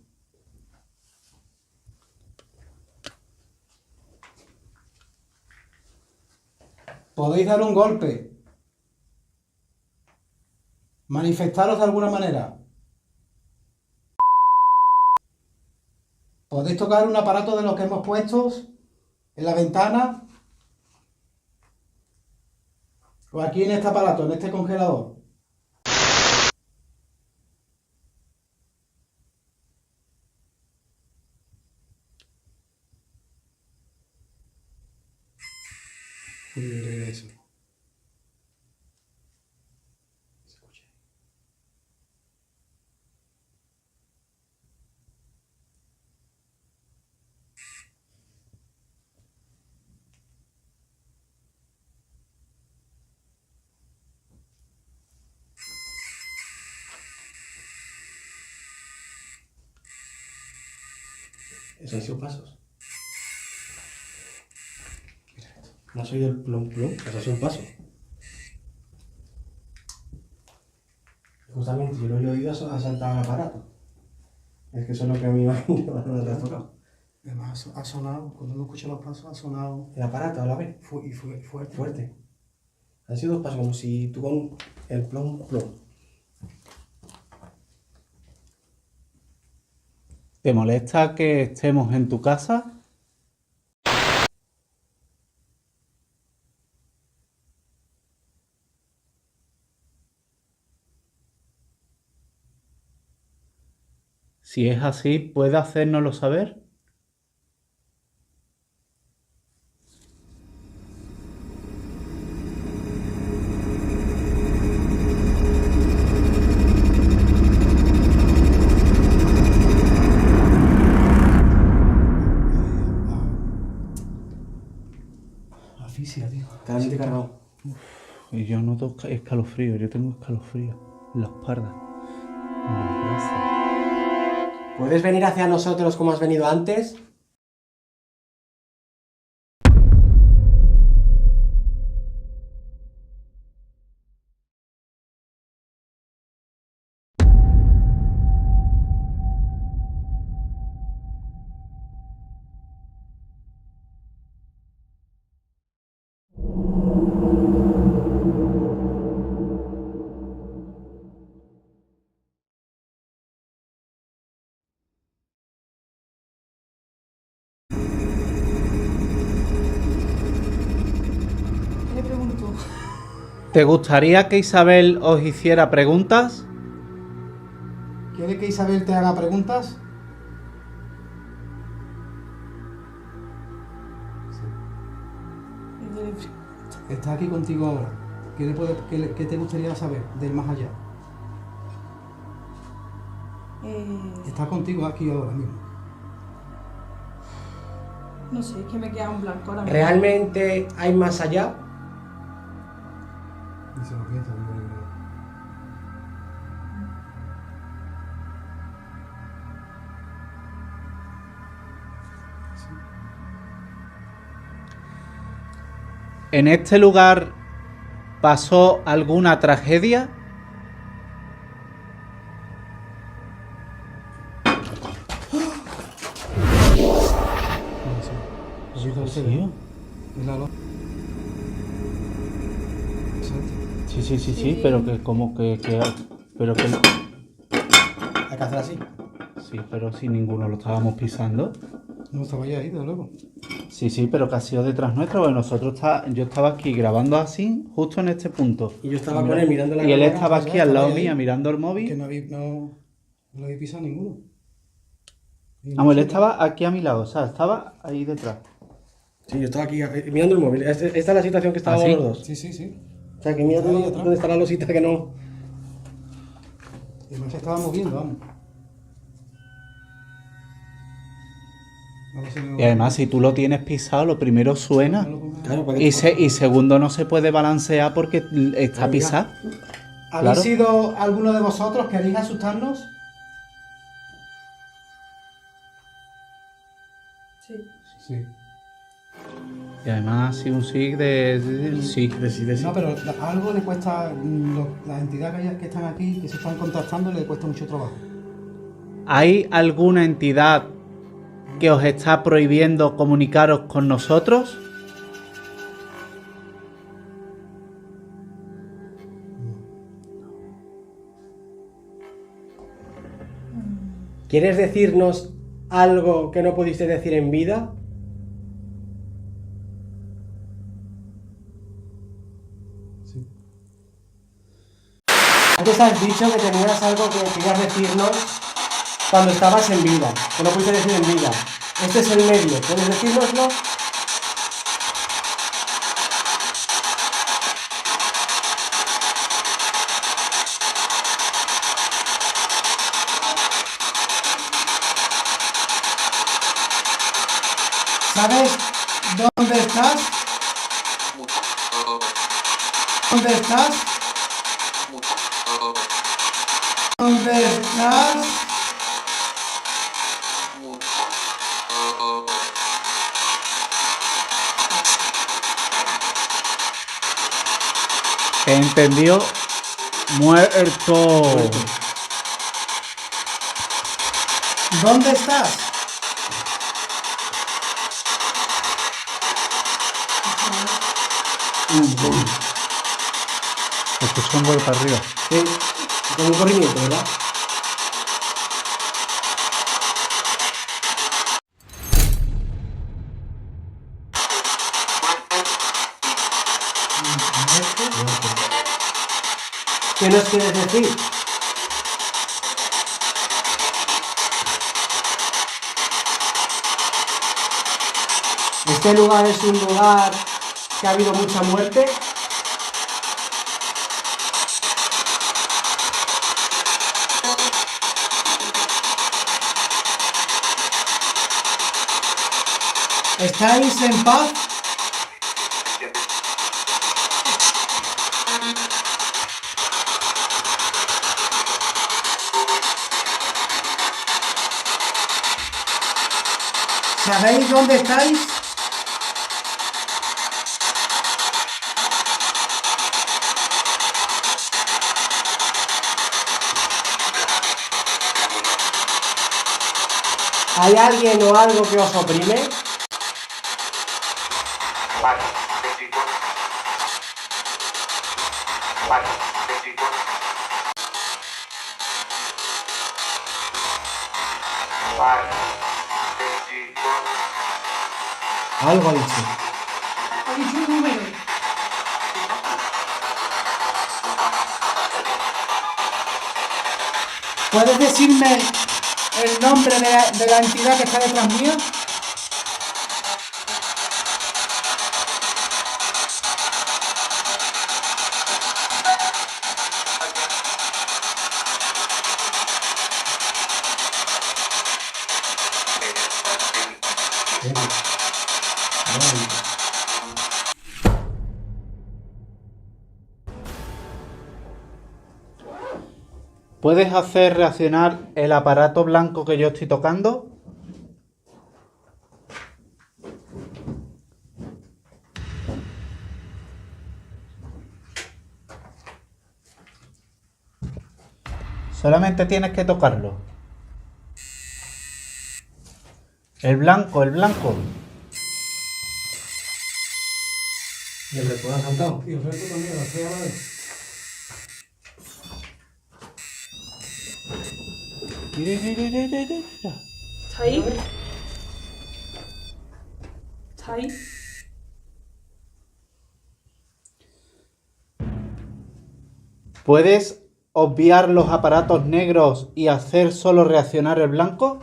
K: Podéis dar un golpe. Manifestaros de alguna manera. Podéis tocar un aparato de los que hemos puesto
A: ¿En la ventana? ¿O aquí en este aparato, en este congelador? Eso.
N: Esos han sido pasos. No soy el plum plum, eso ha sido un paso. Justamente, yo lo he oído, ha saltado el aparato. Es que eso es lo que a mí me ha tocado.
A: Además, ha sonado, cuando uno escucha los pasos, ha sonado.
N: El aparato a la vez.
A: Y fue fuerte.
N: Fuerte. Han sido dos pasos, como si tuvo el plum plum.
B: ¿Te molesta que estemos en tu casa? Si es así, ¿puede hacérnoslo saber?
A: Asfixia, tío.
N: Claramente cargado.
B: Y yo noto escalofrío, yo tengo escalofrío en la espalda, en los brazos.
N: ¿Puedes venir hacia nosotros como has venido antes?
M: Le pregunto.
B: ¿Te gustaría que Isabel os hiciera preguntas?
A: ¿Quiere que Isabel te haga preguntas? Está aquí contigo ahora. ¿Qué te gustaría saber del más allá? Está contigo aquí ahora mismo.
M: No sé, es que me queda un blanco ahora mismo.
N: ¿Realmente hay más allá?
A: Y se lo piensa,
B: ¿En este lugar pasó alguna tragedia? Sí, pero que como pero que
N: Hay que hacer así.
B: sí, pero si ninguno lo estábamos pisando.
A: No estaba ya ahí, de luego.
B: Sí, pero que ha sido detrás nuestro, porque yo estaba aquí grabando así, justo en este punto.
N: Y yo estaba con él mirando la
B: Y él
N: cámara,
B: estaba
N: pues
B: aquí
N: ya
B: al lado
N: estaba ahí.
B: mío mirando el móvil.
A: Que no lo había pisado ninguno.
B: Vamos, él estaba aquí a mi lado, o sea, estaba ahí detrás.
N: Sí, yo estaba aquí mirando el móvil. Esta es la situación que estábamos
B: ¿Ah, sí?
N: los dos.
A: Sí.
N: O sea, que mira dónde está la losita que no...
A: Y además se estaba moviendo, vamos.
B: Y además, si tú lo tienes pisado, lo primero suena.
N: Claro,
B: Y segundo, no se puede balancear porque está pisado.
A: ¿Habéis
B: Claro.
A: sido alguno de vosotros? ¿Queréis asustarnos?
M: Sí.
A: Sí.
B: Y además, sí, un sí de sí.
A: No, pero algo le cuesta, las entidades que están aquí, que se están contactando, le cuesta mucho trabajo.
B: ¿Hay alguna entidad que os está prohibiendo comunicaros con nosotros?
N: ¿Quieres decirnos algo que no pudiste decir en vida? Antes has dicho que tenías algo que querías decirnos cuando estabas en vida, que no pudiste decir en vida. Este es el medio, ¿puedes decírnoslo?
K: ¿Sabes dónde estás? ¿Dónde estás? ¿Dónde estás?
B: Que entendió muerto.
K: ¿Dónde estás?
B: Escuché un golpe arriba.
N: Sí, con un corrimiento, ¿verdad? ¿Qué nos quieres decir? ¿Este lugar es un lugar que ha habido mucha muerte?
K: ¿Estáis en paz? ¿Sabéis dónde estáis?
N: ¿Hay alguien o algo que os oprime? Algo ha dicho.
M: Ha dicho un número.
K: ¿Puedes decirme el nombre de la entidad que está detrás mío?
B: ¿Puedes hacer reaccionar el aparato blanco que yo estoy tocando? Solamente tienes que tocarlo. El blanco, el blanco.
N: ¿Y el resto ha saltado?
K: Y el resto también, lo estoy a la vez.
M: ¿Está ahí? ¿Está ahí?
B: ¿Puedes obviar los aparatos negros y hacer solo reaccionar el blanco?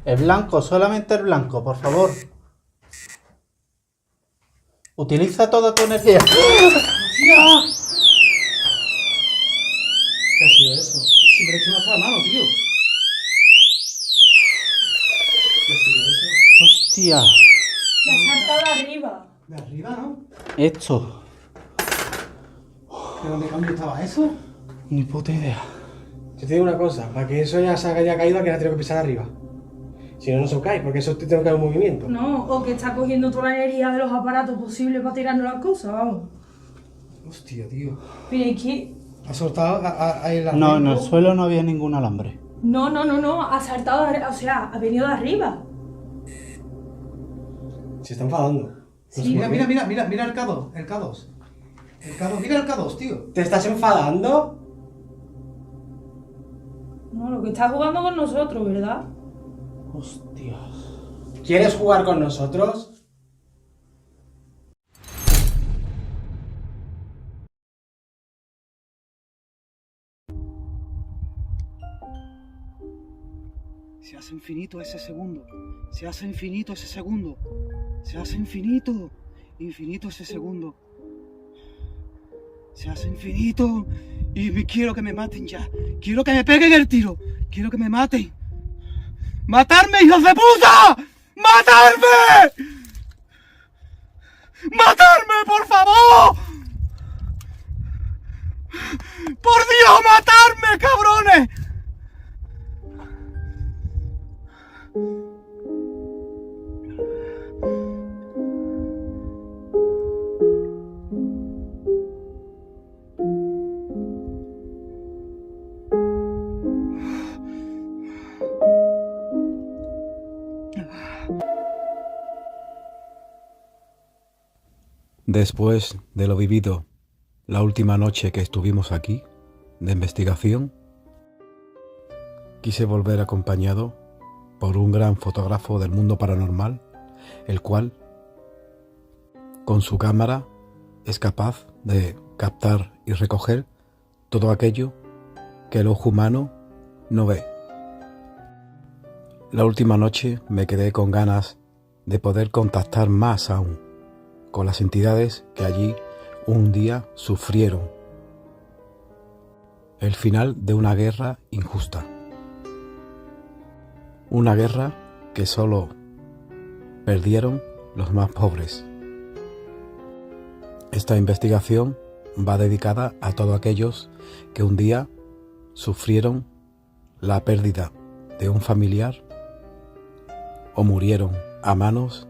B: El blanco, solamente el blanco, por favor. Utiliza toda tu energía.
K: ¿Qué ha sido eso? Si me lo he hecho hasta la mano, tío. ¿Qué ha sido eso?
B: Hostia.
M: La ha saltado arriba.
K: De arriba, ¿no?
B: Esto.
K: ¿De dónde cambio estaba eso?
B: Ni puta idea.
N: Yo te digo una cosa, para que eso ya se haya caído, que la tengo que pisar arriba. Si no, no se cae, porque eso te tengo que dar un movimiento.
M: No, o que está cogiendo toda la energía de los aparatos posibles para tirarnos las cosas, vamos.
K: Hostia, tío.
M: Pero es que...
K: ¿Ha soltado ahí la...
B: No, en el suelo no había ningún alambre.
M: No, ha saltado, o sea, ha venido de arriba.
N: Se está enfadando.
K: Sí. Mira el K2, el K2. Mira el K2, tío.
N: ¿Te estás enfadando?
M: No, lo que está jugando con nosotros, ¿verdad?
N: Hostia. ¿Quieres jugar con nosotros?
K: Se hace infinito ese segundo. Se hace infinito ese segundo. Se hace infinito. Infinito ese segundo. Se hace infinito. Y quiero que me maten ya. Quiero que me peguen el tiro. Quiero que me maten. ¡Matarme, hijos de puta! ¡Matarme! ¡Matarme, por favor! ¡Por Dios, matarme, cabrones!
A: Después de lo vivido la última noche que estuvimos aquí, de investigación, quise volver acompañado por un gran fotógrafo del mundo paranormal, el cual, con su cámara, es capaz de captar y recoger todo aquello que el ojo humano no ve. La última noche me quedé con ganas de poder contactar más aún con las entidades que allí un día sufrieron el final de una guerra injusta. Una guerra que solo perdieron los más pobres. Esta investigación va dedicada a todos aquellos que un día sufrieron la pérdida de un familiar o murieron a manos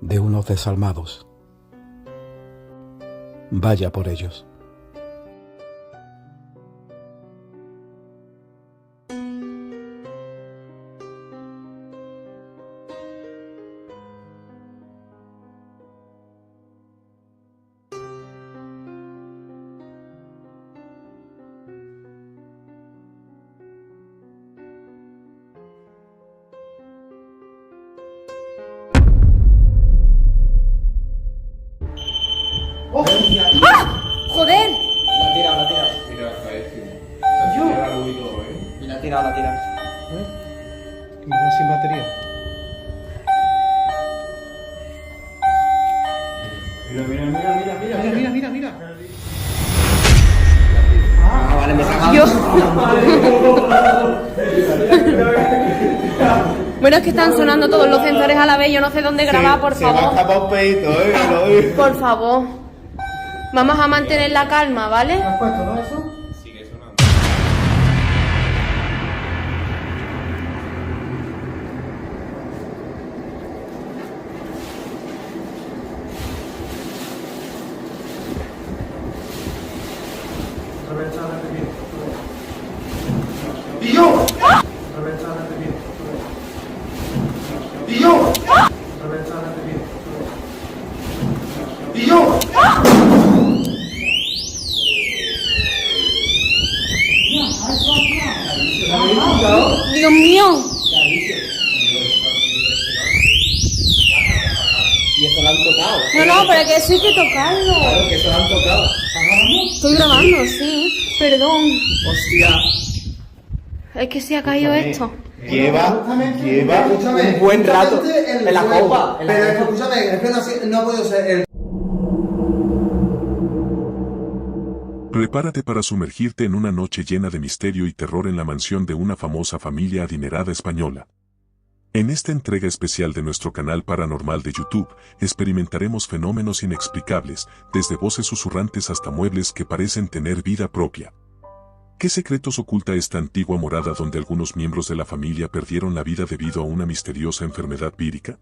A: de unos desalmados. Vaya por ellos.
L: ¡Ah! ¡Joder!
N: La ha tirado.
C: Mira, carísimo.
K: Yo.
N: Y la ha tirado.
K: Me quedo sin batería. Mira.
N: Ah, vale, me he sacado.
H: Bueno, es que están sonando todos los sensores a la vez, yo no sé dónde grabar, por favor.
C: Se me ha escapado un pedito,
H: Por favor. Vamos a mantener la calma, ¿vale?
K: ¿Has puesto, no, eso?
C: Sigue sonando.
K: ¡Pillo!
H: Dios mío.
N: Y eso lo han tocado.
H: No, pero que eso hay que tocarlo.
N: Claro, que eso lo han tocado.
H: Estoy grabando, sí. Perdón.
N: Hostia.
H: Es que se ha caído esto.
C: Lleva
N: Un buen rato en la copa.
O: Pero escúchame, es que no puedo ser.
P: Prepárate para sumergirte en una noche llena de misterio y terror en la mansión de una famosa familia adinerada española. En esta entrega especial de nuestro canal paranormal de YouTube, experimentaremos fenómenos inexplicables, desde voces susurrantes hasta muebles que parecen tener vida propia. ¿Qué secretos oculta esta antigua morada donde algunos miembros de la familia perdieron la vida debido a una misteriosa enfermedad vírica?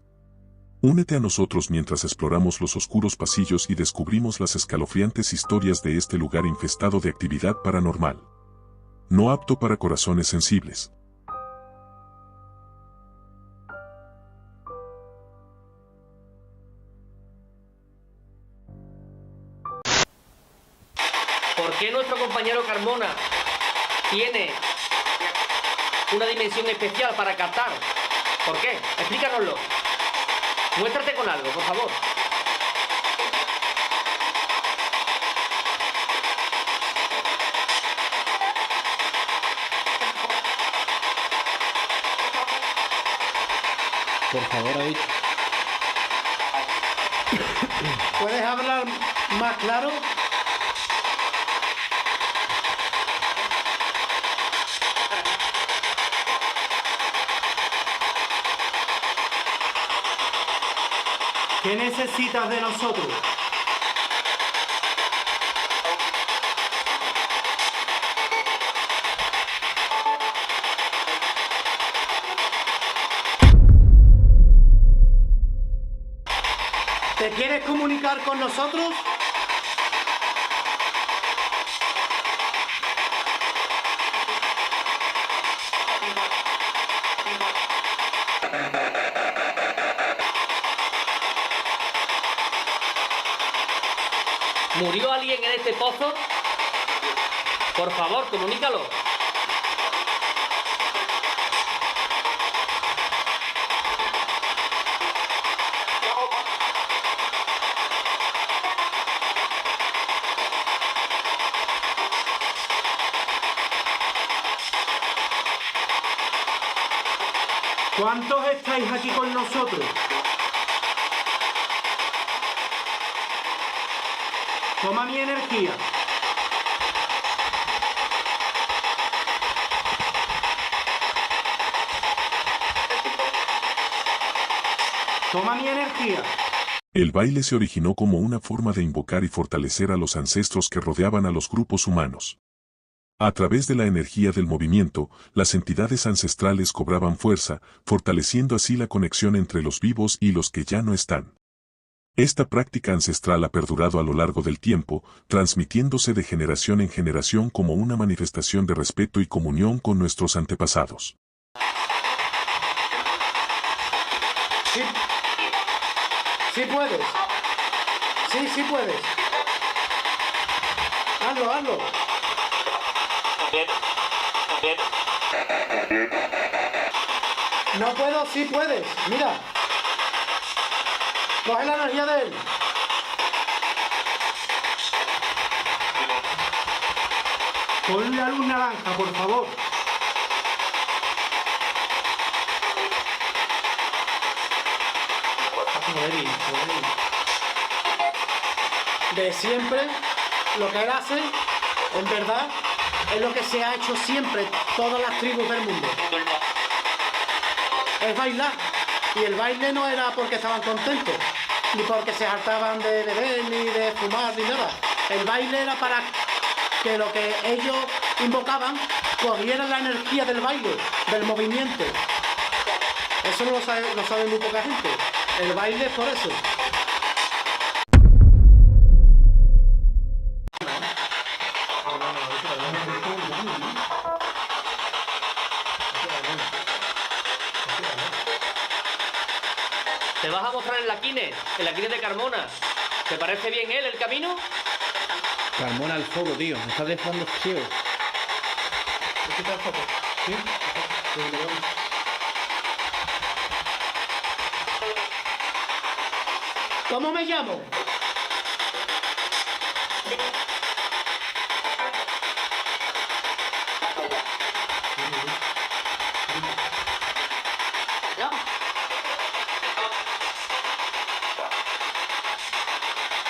P: Únete a nosotros mientras exploramos los oscuros pasillos y descubrimos las escalofriantes historias de este lugar infestado de actividad paranormal. No apto para corazones sensibles.
Q: ¿Por qué nuestro compañero Carmona tiene una dimensión especial para captar? ¿Por qué? Explícanoslo. Muéstrate con algo, por favor.
B: Por favor, ahí.
K: ¿Puedes hablar más claro? ¿Qué necesitas de nosotros? ¿Te quieres comunicar con nosotros?
Q: ¿Murió alguien en este pozo? Por favor, comunícalo.
K: ¿Cuántos estáis aquí con nosotros? Toma mi energía. Toma mi energía.
P: El baile se originó como una forma de invocar y fortalecer a los ancestros que rodeaban a los grupos humanos. A través de la energía del movimiento, las entidades ancestrales cobraban fuerza, fortaleciendo así la conexión entre los vivos y los que ya no están. Esta práctica ancestral ha perdurado a lo largo del tiempo, transmitiéndose de generación en generación como una manifestación de respeto y comunión con nuestros antepasados.
K: Sí. Sí puedes. Sí, sí puedes. Hazlo, hazlo. No puedo, sí puedes. Mira. Coge la energía de él. Ponle la luz naranja, por favor. De siempre, lo que él hace, en verdad, es lo que se ha hecho siempre, todas las tribus del mundo. Es bailar. Y el baile no era porque estaban contentos, ni porque se hartaban de beber, ni de fumar, ni nada. El baile era para que lo que ellos invocaban cogiera la energía del baile, del movimiento. Eso no lo sabe muy poca gente. El baile es por eso.
Q: Te vas a mostrar en la quine de Carmona. ¿Te parece bien él, el camino?
B: Carmona al fuego, tío. Me estás dejando ciego.
K: ¿Qué tal foto? ¿Sí? ¿Cómo me llamo?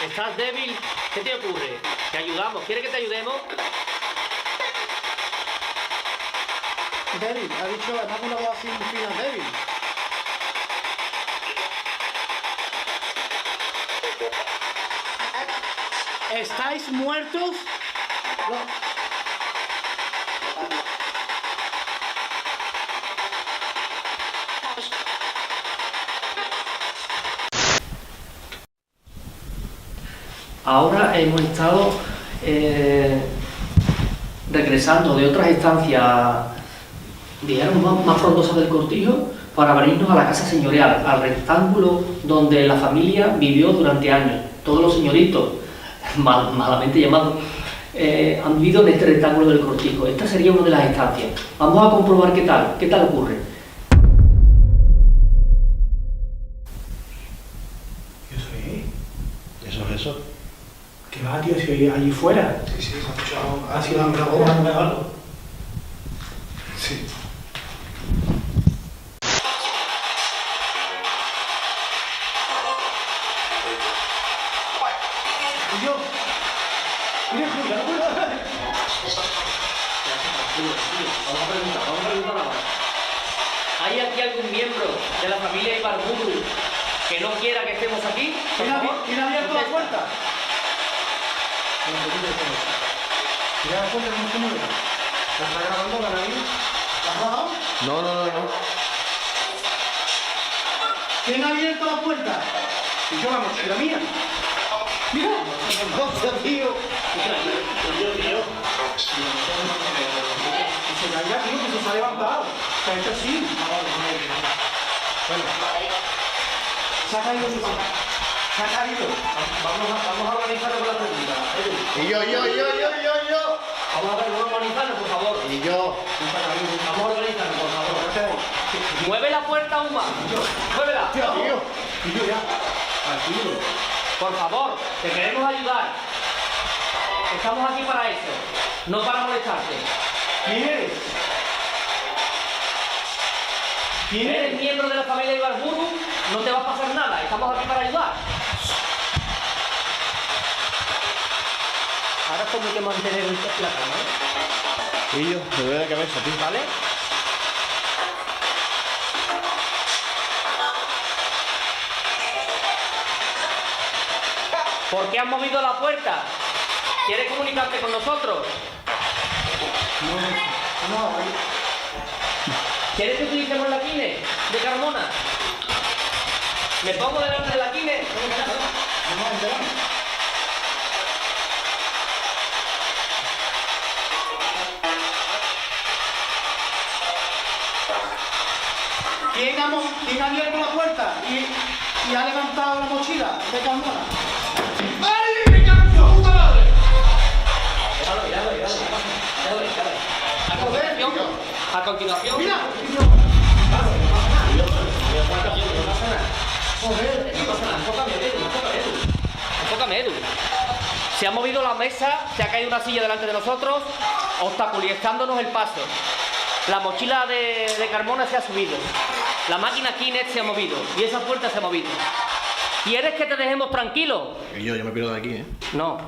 Q: ¿Estás débil? ¿Qué te ocurre? Te ayudamos. ¿Quieres que te ayudemos?
K: Débil, ha dicho, además una voz así muy fina, débil. ¿Estáis muertos? No.
R: Ahora hemos estado regresando de otras estancias, digamos, más frondosas del Cortijo, para venirnos a la casa señorial, al rectángulo donde la familia vivió durante años. Todos los señoritos, malamente llamados, han vivido en este rectángulo del cortijo. Esta sería una de las estancias. Vamos a comprobar qué tal ocurre.
K: Eso. ¿Qué va, tío? Si oye allí fuera. Sí, se ha escuchado. Ha sido una goma o algo. Sí. Yo. Mira, no puedo.
Q: Vamos a preguntar ahora. ¿Hay aquí algún miembro de la familia Ibarburu que no quiera que estemos aquí?
K: ¿Quién ha abierto la puerta? Mira la puerta, ¿cómo se mueve? ¿La está grabando la nariz? ¿La has grabado?
C: No.
K: ¿Quién ha abierto la puerta? Y yo la mochila mía. Mira. ¡Hostia, tío! Tío. Y se caiga, tío, que se ha levantado. Se ha hecho así. Bueno. Se ha caído.
Q: Vamos a organizarlo con la pregunta.
C: Y yo.
Q: Vamos a ver, vamos a organizarlo, por favor.
C: Y yo.
Q: Vamos a organizarlo, por favor. Mueve la puerta aún más. Muévela.
C: Tío.
K: Y yo ya.
Q: Por favor, te queremos ayudar. Estamos aquí para eso, no para molestarte.
K: ¿Quién eres?
Q: ¿Eres miembro de la familia Ibarburu? No te va a pasar nada, estamos aquí para ayudar. Ahora como hay que mantener la calma,
C: Y yo, me duele la cabeza, tío.
Q: ¿vale? ¿Por qué has movido la puerta? ¿Quieres comunicarte con nosotros?
K: No.
Q: ¿Quieres que utilicemos la quine de Carmona? ¿Me pongo delante de la quine?
K: ¿Quién ha abierto la puerta y ha levantado la mochila de Carmona? ¡Ay, me cago en tu puta madre!
Q: Déjalo. A continuación.
K: ¡Mira!
Q: Enfócame, Edu. Se ha movido la mesa, se ha caído una silla delante de nosotros, obstaculizándonos el paso. La mochila de Carmona se ha subido. La máquina Kinect se ha movido. Y esa puerta se ha movido. ¿Quieres que te dejemos tranquilo?
C: Y yo me pierdo de aquí, ¿eh?
Q: No.